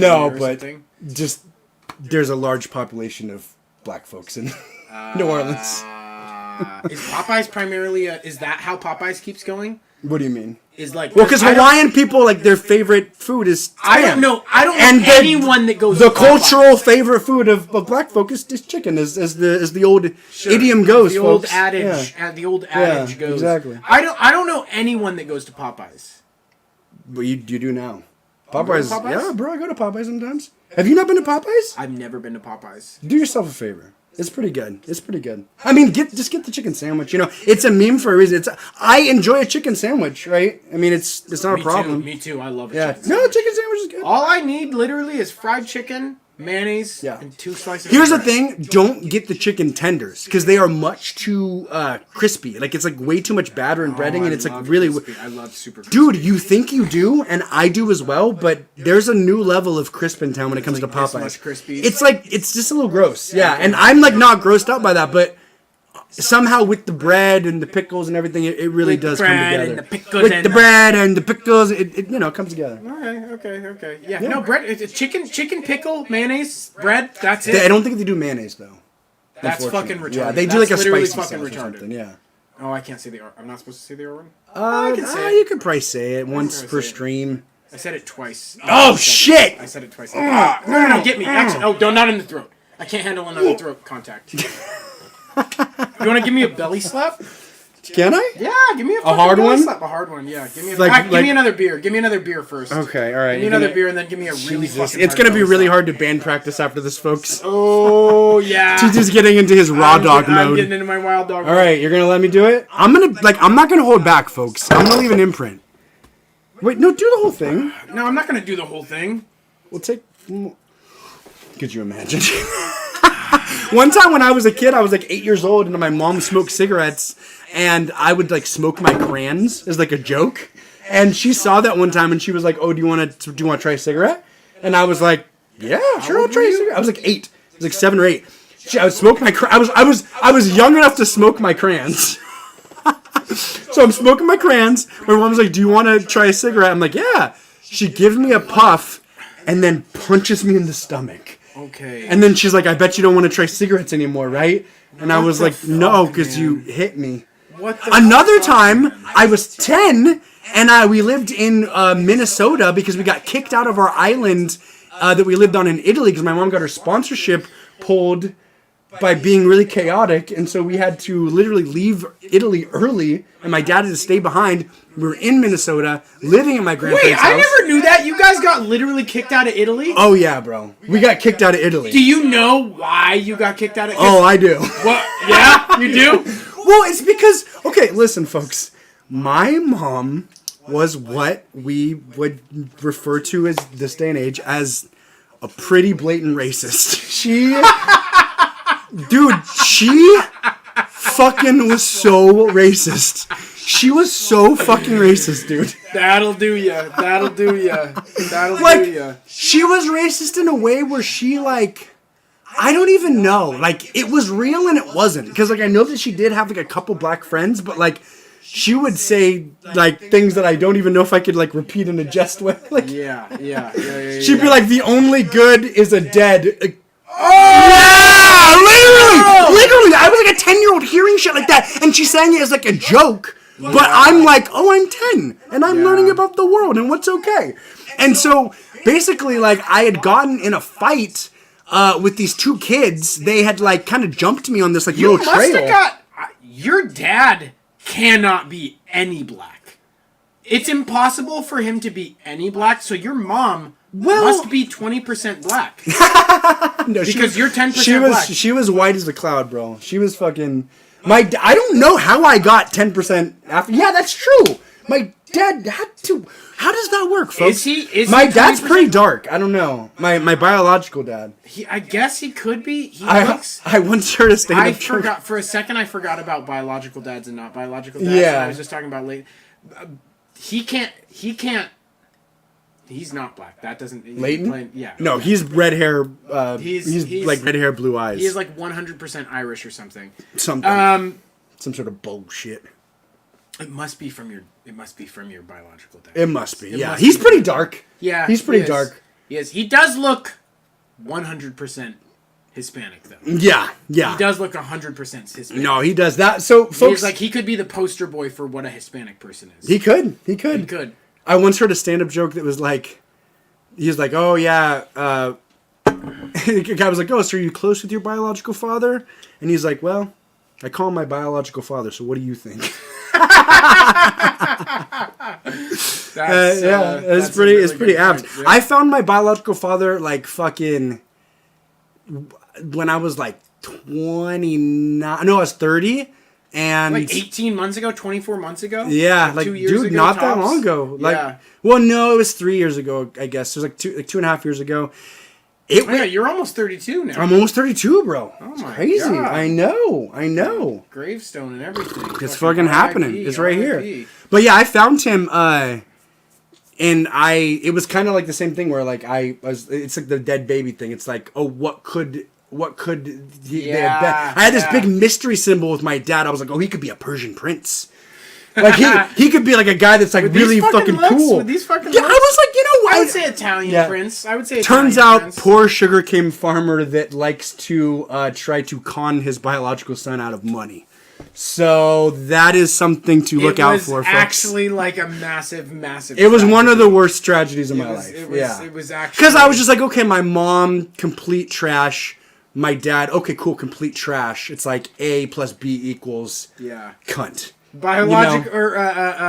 no, but just there's a large population of black folks in New Orleans.
Is Popeyes primarily is that how Popeyes keeps going?
What do you mean?
Because
Hawaiian people, like, their favorite food is spam.
I don't know anyone that goes
the
to
cultural favorite food of black folk is chicken, as the old idiom goes.
The
folks.
The old adage goes.
Exactly.
I don't know anyone that goes to Popeyes.
But you do now. Popeyes.
Popeyes?
Yeah, bro, I go to Popeyes sometimes. Have you not been to Popeyes?
I've never been to Popeyes.
Do yourself a favor. It's pretty good. I mean, just get the chicken sandwich. It's a meme for a reason. I enjoy a chicken sandwich, right? I mean, it's not a problem.
Me too. I love it. Yeah.
Chicken sandwich is good.
All I need literally is fried chicken, mayonnaise, and 2 slices.
Here's the thing: don't get the chicken tenders because they are much too crispy. Like, it's like way too much batter and breading, and it's like really.
I love super crispy.
Dude, you think you do, and I do as well, but there's a new level of crisp in town when it comes to Popeyes.
Much crispy.
It's just a little gross, and I'm like not grossed out by that, but somehow with the bread and the pickles and everything, it really does come together. With the bread and the pickles, it comes together.
Okay. Yeah. No bread. It's chicken pickle, mayonnaise, bread. That's it.
I don't think they do mayonnaise though.
That's fucking retarded.
Yeah, they do like a spicy sauce
fucking
or
retarded.
something. Yeah.
Oh, I can't say the R. I'm not supposed to say the R one?
I can say it. You could probably say it once per stream.
I said it twice.
Oh, shit!
I said it twice. No, get me. Actually, not in the throat. I can't handle another throat contact. You want to give me a belly slap?
Can I?
Yeah, give me a
hard one.
Slap, a hard one. Yeah, give me another beer. Give me another beer first.
Okay, all right.
Give me another beer and then give me a really fucking.
It's gonna be really hard to band practice after this, folks.
Oh yeah.
TJ's getting into his raw dog mode.
I'm getting into my wild dog.
All right, you're gonna let me do it. I'm not gonna hold back, folks. I'm gonna leave an imprint. Wait, no, do the whole thing.
No, I'm not gonna do the whole thing.
We'll take. Could you imagine? One time when I was a kid, I was like 8 years old, and my mom smoked cigarettes, and I would like smoke my crayons as like a joke. And she saw that one time, and she was like, "Oh, do you want to try a cigarette?" And I was like, "Yeah, sure, I'll try a cigarette." I was like 8. I was like 7 or 8. I would smoke my. I was young enough to smoke my crayons. So I'm smoking my crayons. My mom was like, "Do you want to try a cigarette?" I'm like, "Yeah." She gives me a puff, and then punches me in the stomach.
Okay.
And then she's like, "I bet you don't want to try cigarettes anymore, right?" And I was like, "No, because you hit me." Another time, I was 10, and we lived in Minnesota because we got kicked out of our island that we lived on in Italy because my mom got her sponsorship pulled by being really chaotic, and so we had to literally leave Italy early, and my dad had to stay behind. We were in Minnesota, living in my grandparents'
Wait, I
house.
never knew that. You guys got literally kicked out of Italy?
Oh, yeah, bro. We got kicked out of Italy.
Do you know why you got kicked out of Italy?
Oh, I do.
What? Yeah, you do?
Well, it's because... Okay, listen, folks. My mom was what we would refer to as this day and age as a pretty blatant racist. Dude, she fucking was so racist. She was so fucking racist, dude.
That'll do ya. That'll do ya. That'll
Like,
do ya.
she was racist in a way where she, like... I don't even know. Like, it was real and it wasn't. Because, like, I know that she did have, like, a couple black friends, but, like... She would say, like, things that I don't even know if I could, like, repeat in a jest way. Like,
Yeah.
she'd be like, the only good is a dead. Like,
Oh!
yeah! Literally! I was like a 10-year-old hearing shit like that, and she's saying it as, like, a joke. But I'm like, oh, I'm 10, and I'm learning about the world and what's okay. And so, basically, like, I had gotten in a fight with these two kids. They had, like, kind of jumped me on this, like, little trail.
You must have got... Your dad cannot be any black. It's impossible for him to be any black, so your mom must be 20% black.
No,
because you're 10% black.
She was white as a cloud, bro. She was fucking... I don't know how I got 10% after... Yeah, that's true. My dad had to... How does that work, folks? My dad's pretty dark. I don't know. My biological dad.
I guess he could be.
I once heard a statement.
I forgot for a second. I forgot about biological dads and not biological dads.
Yeah.
I was just talking about late. He can't. He's not black. That doesn't.
Leighton?
Yeah.
No, he's red hair.
He's
like red hair, blue eyes.
He is like 100% Irish or something.
Something. Some sort of bullshit.
It must be from your biological dad.
It must be. He's pretty dark.
Yeah.
He's pretty dark.
He is. He does look 100% Hispanic though.
Yeah.
He does look 100% Hispanic.
No, he does that. So, folks,
he could be the poster boy for what a Hispanic person is.
He could.
He could.
I once heard a stand-up joke that was like, he was like, oh yeah, the guy was like, oh, so are you close with your biological father? And he's like, well, I call him my biological father, so what do you think? It's pretty apt. Yeah. I found my biological father like fucking when I was like 29. No, I was 30. And
like 18 months ago, 24 months ago?
Yeah, like
2 years
dude,
ago,
not
tops?
that long ago. Like, well, no, it was 3 years ago, I guess. It was like 2.5 years ago.
You're almost 32 now.
I'm almost 32, bro.
Oh
it's
my
crazy.
God.
I know.
Gravestone and everything.
It's fucking happening.
RIP,
It's right
RIP.
here. But yeah, I found him, and it was kind of like the same thing where like it's like the dead baby thing. It's like, oh, what could they have been? I had this big mystery symbol with my dad. I was like, oh, he could be a Persian prince. Like he could be like a guy that's like
with
really fucking cool.
With these fucking
yeah,
looks?
I was like, you know what?
I would say Italian prince. I would say
Turns
Italian
out,
prince.
poor sugarcane farmer that likes to try to con his biological son out of money. So that is something to look out for, folks.
It was actually like a massive.
It was one of the worst tragedies of my life.
It was actually
because I was just like, okay, my mom, complete trash. My dad, okay, cool, complete trash. It's like A plus B equals cunt.
Biologic or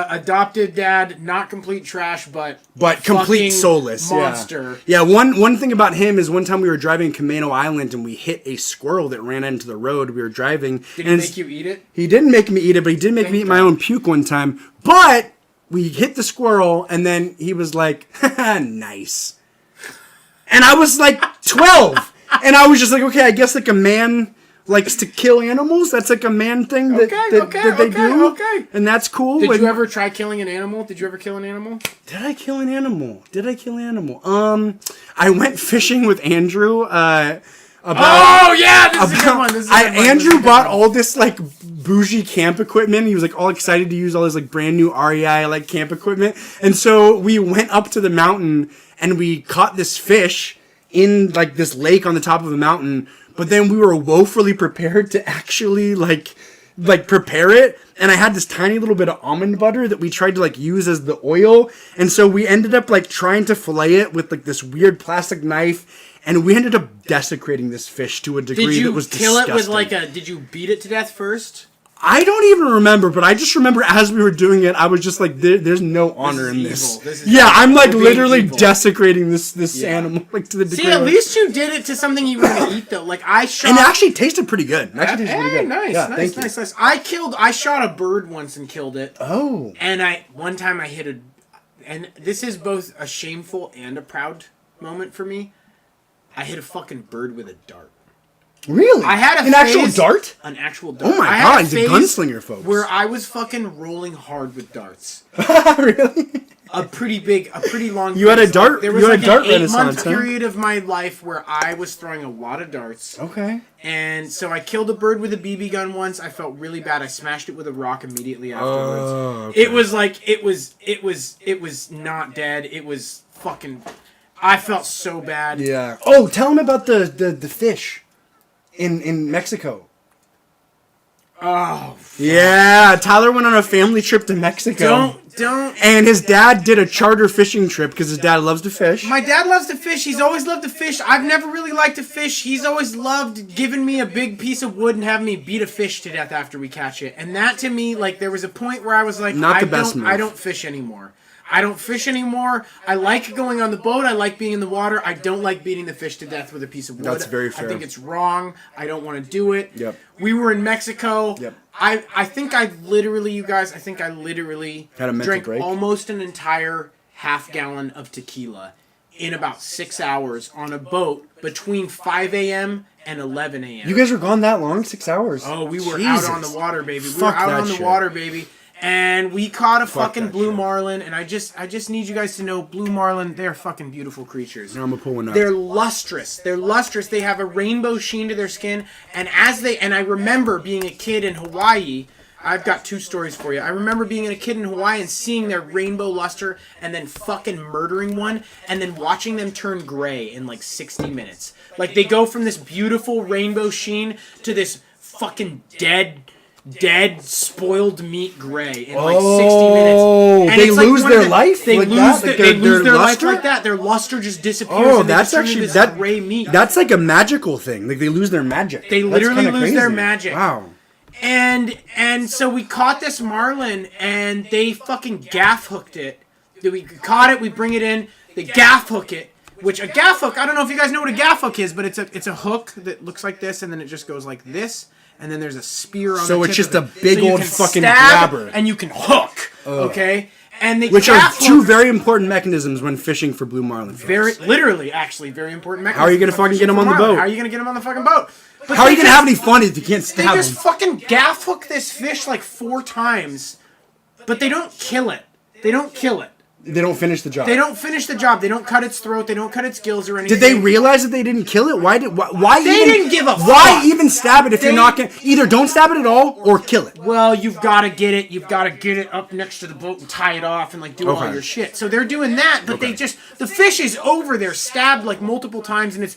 adopted dad, not complete trash, but
complete soulless
monster.
Yeah, one thing about him is one time we were driving in Camano Island and we hit a squirrel that ran into the road. We were driving.
Did he make you eat it?
He didn't make me eat it, but he did make me eat my own puke one time. But we hit the squirrel and then he was like, nice. And I was like 12. And I was just like, okay, I guess like a man likes to kill animals. That's like a man thing that they do. Okay. And that's cool.
Did you ever try killing an animal? Did you ever kill an animal?
Did I kill an animal? I went fishing with Andrew. This is a good one. Andrew bought all this like bougie camp equipment. He was like all excited to use all this like brand new REI like camp equipment. And so we went up to the mountain and we caught this fish in like this lake on the top of a mountain. But then we were woefully prepared to actually like prepare it. And I had this tiny little bit of almond butter that we tried to like use as the oil. And so we ended up like trying to fillet it with like this weird plastic knife. And we ended up desecrating this fish to a degree that was disgusting.
Did you kill it with did you beat it to death first?
I don't even remember, but I just remember as we were doing it, I was just like, there's no honor in this. Yeah, I'm like literally desecrating this animal like to the degree.
See, at least you did it to something you were gonna eat though. Like I shot.
And it actually tasted pretty good.
Nice,
Yeah,
nice. I shot a bird once and killed it.
Oh.
And one time I hit and this is both a shameful and a proud moment for me. I hit a fucking bird with a dart.
Really?
I had
an actual dart?
An actual dart.
Oh my god, he's a gunslinger, folks.
Where I was fucking rolling hard with darts.
Really?
A pretty long.
You had a dart.
There was
you
like
had a dart
an 8-month
renaissance
period of my life where I was throwing a lot of darts.
Okay.
And so I killed a bird with a BB gun once. I felt really bad. I smashed it with a rock immediately afterwards.
Oh, okay.
It was like it was not dead. It was fucking. I felt so bad.
Yeah. Oh, tell him about the fish in Mexico.
Oh.
Yeah, Tyler went on a family trip to Mexico.
Don't.
And his dad did a charter fishing trip because his dad loves to fish.
My dad loves to fish. He's always loved to fish. I've never really liked to fish. He's always loved giving me a big piece of wood and having me beat a fish to death after we catch it. And that to me, like, there was a point where I was like, I don't fish anymore. I don't fish anymore. I like going on the boat. I like being in the water. I don't like beating the fish to death with a piece of wood.
That's very fair.
I think it's wrong. I don't want to do it.
Yep.
We were in Mexico.
Yep.
I think I literally
had a mental
drank
break.
almost an entire half gallon of tequila in about 6 hours on a boat between 5 a.m. and 11 a.m.
You guys were gone that long? 6 hours?
Oh, we were
Jesus.
out on the water, baby.
Fuck that
Water, baby. And we caught a
Fuck
fucking
that
blue
shit.
marlin, and I just need you guys to know, blue marlin, they're fucking beautiful creatures.
Now I'm gonna pull one up.
They're lustrous. They have a rainbow sheen to their skin, and I remember being a kid in Hawaii. I've got 2 stories for you. I remember being a kid in Hawaii and seeing their rainbow luster and then fucking murdering one and then watching them turn gray in like 60 minutes. Like they go from this beautiful rainbow sheen to this fucking dead spoiled meat gray in like 60 minutes. And
they lose their life?
They
like
lose
that?
they lose their life
luster?
like that. Their luster just disappears.
Oh,
and
that's
they just turn
actually
into this gray meat.
That's like a magical thing. Like they lose their magic.
They literally lose their magic.
Wow.
And so we caught this marlin, and they fucking gaff hooked it. We caught it, we bring it in, they gaff hook it. Which a gaff hook, I don't know if you guys know what a gaff hook is, but it's a hook that looks like this, and then it just goes like this, and then there's a spear on the tip.
So it's just a
of it.
big
So you
old
can
fucking
stab,
grabber.
and you can hook. Okay? And they
Which are
gaff
2
hook-
very important mechanisms when fishing for blue marlin. folks.
literally, actually, very important mechanism.
How are you gonna fucking get them on the boat?
How are you gonna get them on the fucking boat? But
How are you
they
gonna have any fun if you can't
They
stab
just
them?
fucking gaff hook this fish like 4 times, but they don't kill it. They don't finish the job. They don't cut its throat. They don't cut its gills or anything.
Did they realize that they didn't kill it? Why
They didn't give a
Why
fuck.
even stab it if you're not gonna either don't stab it at all or kill it?
Well, you've got to get it. You've got to get it up next to the boat and tie it off and like do all your shit. So they're doing that, but the fish is over there, stabbed like multiple times, and it's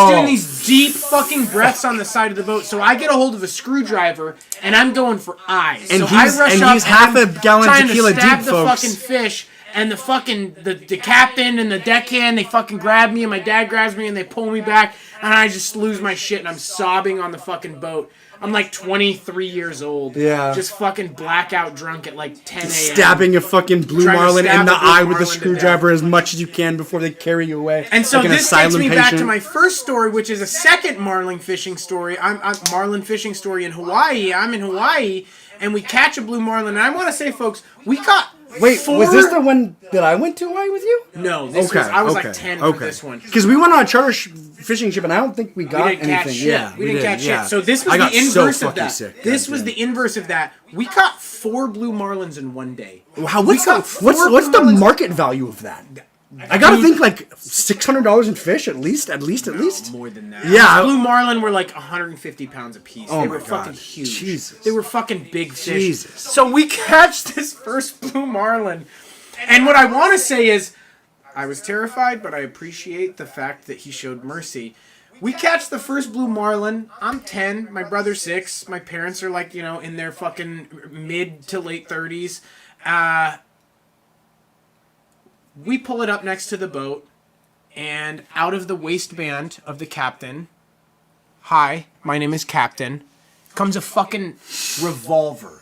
doing these deep fucking breaths on the side of the boat. So I get a hold of a screwdriver and I'm going for eyes.
And
so
he's-
I rush
and
up
he's half a gallon
trying
tequila
to stab
deep,
the
folks.
fucking fish. And the fucking the captain and the deckhand, they fucking grab me, and my dad grabs me and they pull me back, and I just lose my shit and I'm sobbing on the fucking boat. I'm like 23 years old.
Yeah.
Just fucking blackout drunk at like 10 a.m.
Stabbing a fucking blue
Trying to
marlin
stab
in the
a blue
eye with a
marlin to
screwdriver as much as you can before they carry you away.
And so
like an
this takes
asylum
me back to
patient.
my first story, which is a second marlin fishing story. I'm marlin fishing story in Hawaii. I'm in Hawaii, and we catch a blue marlin. And I want to say, folks, we caught.
Wait,
4...
was this the one that I went to Hawaii with you?
No, I was like 10 for this one.
Because we went on a charter fishing ship, and I don't think we got
We didn't
anything.
catch shit.
Yeah,
we didn't catch
yeah.
shit. So this was
I
the
got
inverse
so
of that.
sick
This
that
was
day.
the inverse of that. We caught 4 blue marlins in one day.
Wow, what's
got
what's
4
the
blue marlins.
market value of that? I gotta think like $600 in fish at least.
More than that.
Yeah.
Blue marlin were like 150 pounds a piece.
Oh
They
my
were fucking
God.
huge.
Jesus.
They were fucking big fish.
Jesus.
So we catch this first blue marlin. And what I want to say is, I was terrified, but I appreciate the fact that he showed mercy. We catch the first blue marlin. I'm 10. My brother's 6. My parents are like, in their fucking mid to late 30s. We pull it up next to the boat, and out of the waistband of the captain hi, my name is Captain. Comes a fucking revolver.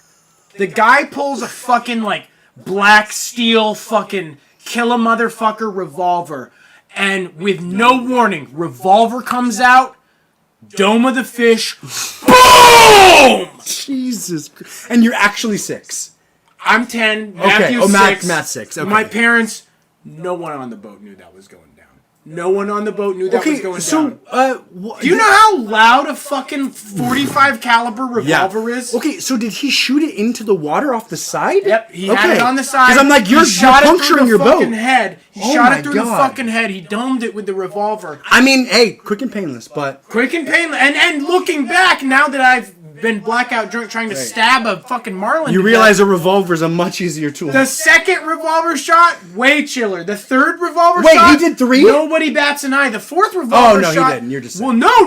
The guy pulls a fucking, like, black steel fucking kill a motherfucker revolver. And with no warning, revolver comes out, dome of the fish, boom!
Jesus Christ. And you're actually 6.
I'm 10, Matthew's 6.
Matt's 6. Okay.
My parents, no one on the boat knew that was going down. No one on the boat knew that was going down. Do you know how loud a fucking 45 caliber revolver is?
Okay, so did he shoot it into the water off the side?
Yep, he had it on the side.
Because I'm like, you're puncturing your boat.
Head. He shot it through the fucking head. He domed it with the revolver.
I mean, hey, quick and painless, but...
Quick and painless. And looking back, now that I've been blackout drunk trying to stab a fucking marlin.
You realize a revolver is a much easier tool.
The second revolver shot, way chiller. The third revolver
shot...
Wait,
he did 3?
Nobody bats an eye. The fourth revolver shot...
Oh, no, he didn't. You're just saying.
Well,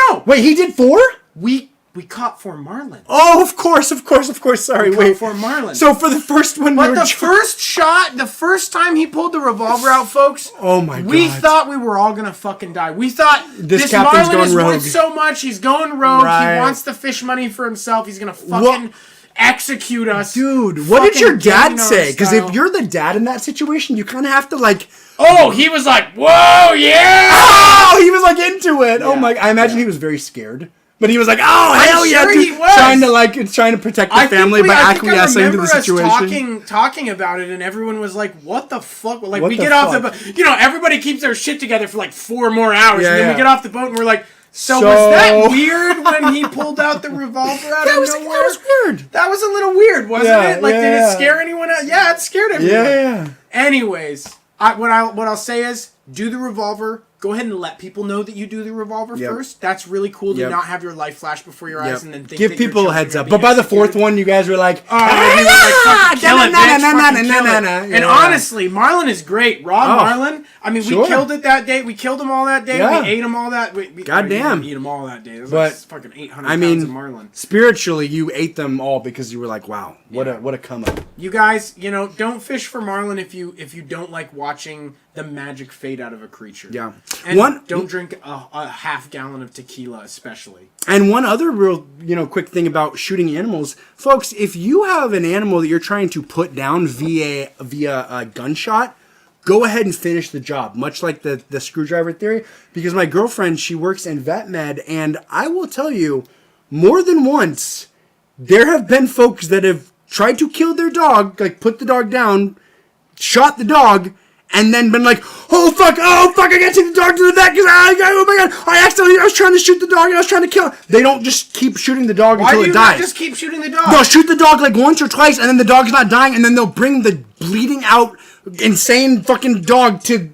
no.
Wait, he did 4?
We caught 4 marlins.
Oh, of course. Sorry,
we caught 4 marlins.
So for the first one...
But the first shot, the first time he pulled the revolver out, folks...
Oh, my God.
We thought we were all going to fucking die. We thought this
captain's
marlin is
rogue.
worth so much. He's going rogue.
Right.
He wants the fish money for himself. He's going to fucking execute us.
Dude, what did your dad say? Because if you're the dad in that situation, you kind of have to, like...
Oh, he was like, whoa, yeah!
Oh, he was, like, into it.
Yeah.
Oh, my... I imagine he was very scared. But he was like, "Oh hell yeah!"
Sure
dude.
he was.
Trying to protect the family by acquiescing to the situation.
Talking about it, and everyone was like, "What the fuck?" Like
what
we get off the boat. Everybody keeps their shit together for like 4 more hours, and then we get off the boat, and we're like, "So was that weird when he pulled out the revolver out of nowhere?"
That was weird.
That was a little weird, wasn't it? Like, did it scare anyone else? Yeah, it scared everyone.
Yeah.
Anyways, what I'll say is, do the revolver. Go ahead and let people know that you do the revolver first. That's really cool to not have your life flash before your eyes and then think
give
that
people
your
a heads up.
children
But by the
executed.
4th one, you guys were like,
kill it, bitch. And honestly, marlin is great. Raw marlin. I mean, we killed it that day. We killed them all that day.
Yeah.
We ate them all that.
Goddamn.
We eat them all that day. That was
But,
like fucking 800 pounds of marlin.
Spiritually, you ate them all because you were like, wow, what a come up.
You guys, don't fish for marlin if you don't like watching the magic fade out of a creature.
Yeah.
And don't drink a half gallon of tequila, especially.
And one other real, quick thing about shooting animals, folks, if you have an animal that you're trying to put down via a gunshot, go ahead and finish the job, much like the screwdriver theory, because my girlfriend, she works in vet med, and I will tell you, more than once, there have been folks that have tried to kill their dog, like put the dog down, shot the dog, and then been like, oh fuck, I gotta take the dog to the vet because oh my god, I was trying to shoot the dog and I was trying to kill it. They don't just keep shooting the dog until it dies.
Why do you not just keep shooting the dog?
They'll shoot the dog like once or twice and then the dog's not dying and then they'll bring the bleeding out insane fucking dog to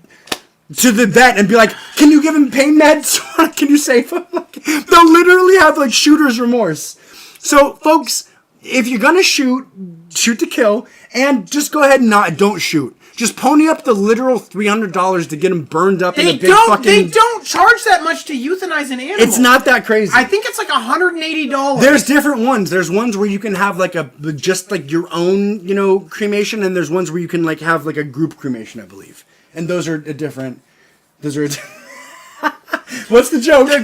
the vet and be like, can you give him pain meds? Can you save him? They'll literally have like shooter's remorse. So folks, if you're gonna shoot to kill, and just go ahead and don't shoot. Just pony up the literal $300 to get them burned up in a big fucking...
They don't charge that much to euthanize an animal.
It's not that crazy.
I think it's like $180.
There's different ones. There's ones where you can have like just like your own, cremation, and there's ones where you can like have like a group cremation, I believe. And those are different. What's the joke?
There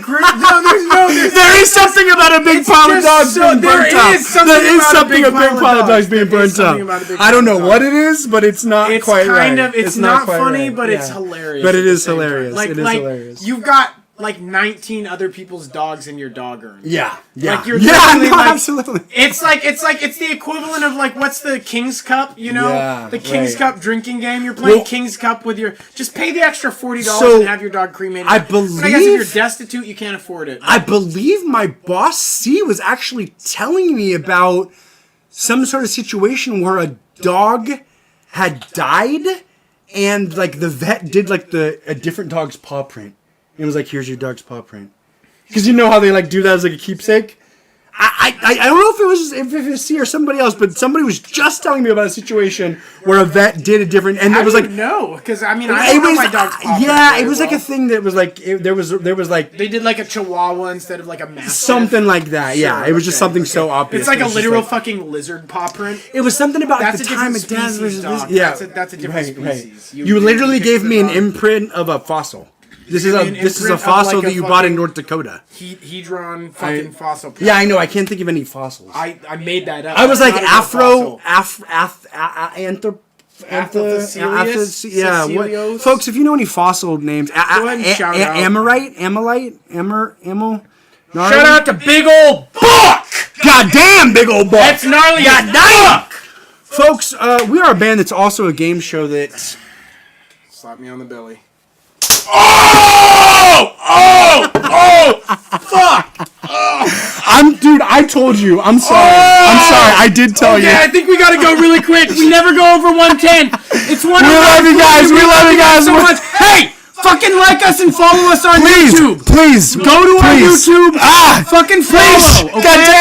is something about a big pile of dogs being burnt up. There is something about a big pile of dogs being burnt up. I don't know what it is, but it's not quite right.
It's not funny, but it's hilarious.
But it is hilarious. It is hilarious.
You've got like 19 other people's dogs in your dog urn.
Yeah.
Like you're
absolutely.
It's the equivalent of like what's the King's Cup, the King's Cup drinking game. You're playing King's Cup with just pay the extra $40 and have your dog cremated.
I believe.
I guess if you're destitute, you can't afford it.
I believe my boss C was actually telling me about some sort of situation where a dog had died, and like the vet did like a different dog's paw print. It was like, here's your dog's paw print. Because you know how they like do that as like a keepsake? I don't know if it was C or somebody else, but somebody was just telling me about a situation where a vet did a different, and it was like
no, because I mean I don't know my dog's paw print.
Yeah, it was like a thing that was like there was like
they did like a Chihuahua instead of like a Mastiff.
Something like that.
Sure,
yeah, it was just something so obvious.
It's like a literal fucking lizard paw print.
It was something about
that's
the time of death.
Yeah, that's a different species.
You literally gave me an imprint of a fossil. This is a fossil that you bought in North Dakota.
Hedron fucking fossil.
Yeah, I know. I can't think of any fossils.
I made that up.
I was like
That's not a real fossil.
Yeah, what, folks, if you know any fossil names,
Go ahead and shout out.
Shout out to Big Old Buck! Goddamn, Big Old Buck!
That's gnarly.
Goddamn! Folks, we are a band that's also a game show that...
Slap me on the belly.
Dude, I told you. I'm sorry. I did tell you.
I think we gotta go really quick. We never go over 110. It's one.
We love you guys. We love you guys
so much. Hey, fucking like us and follow us on YouTube.
Please.
Go to our YouTube. Fucking follow. Okay?
Goddamn.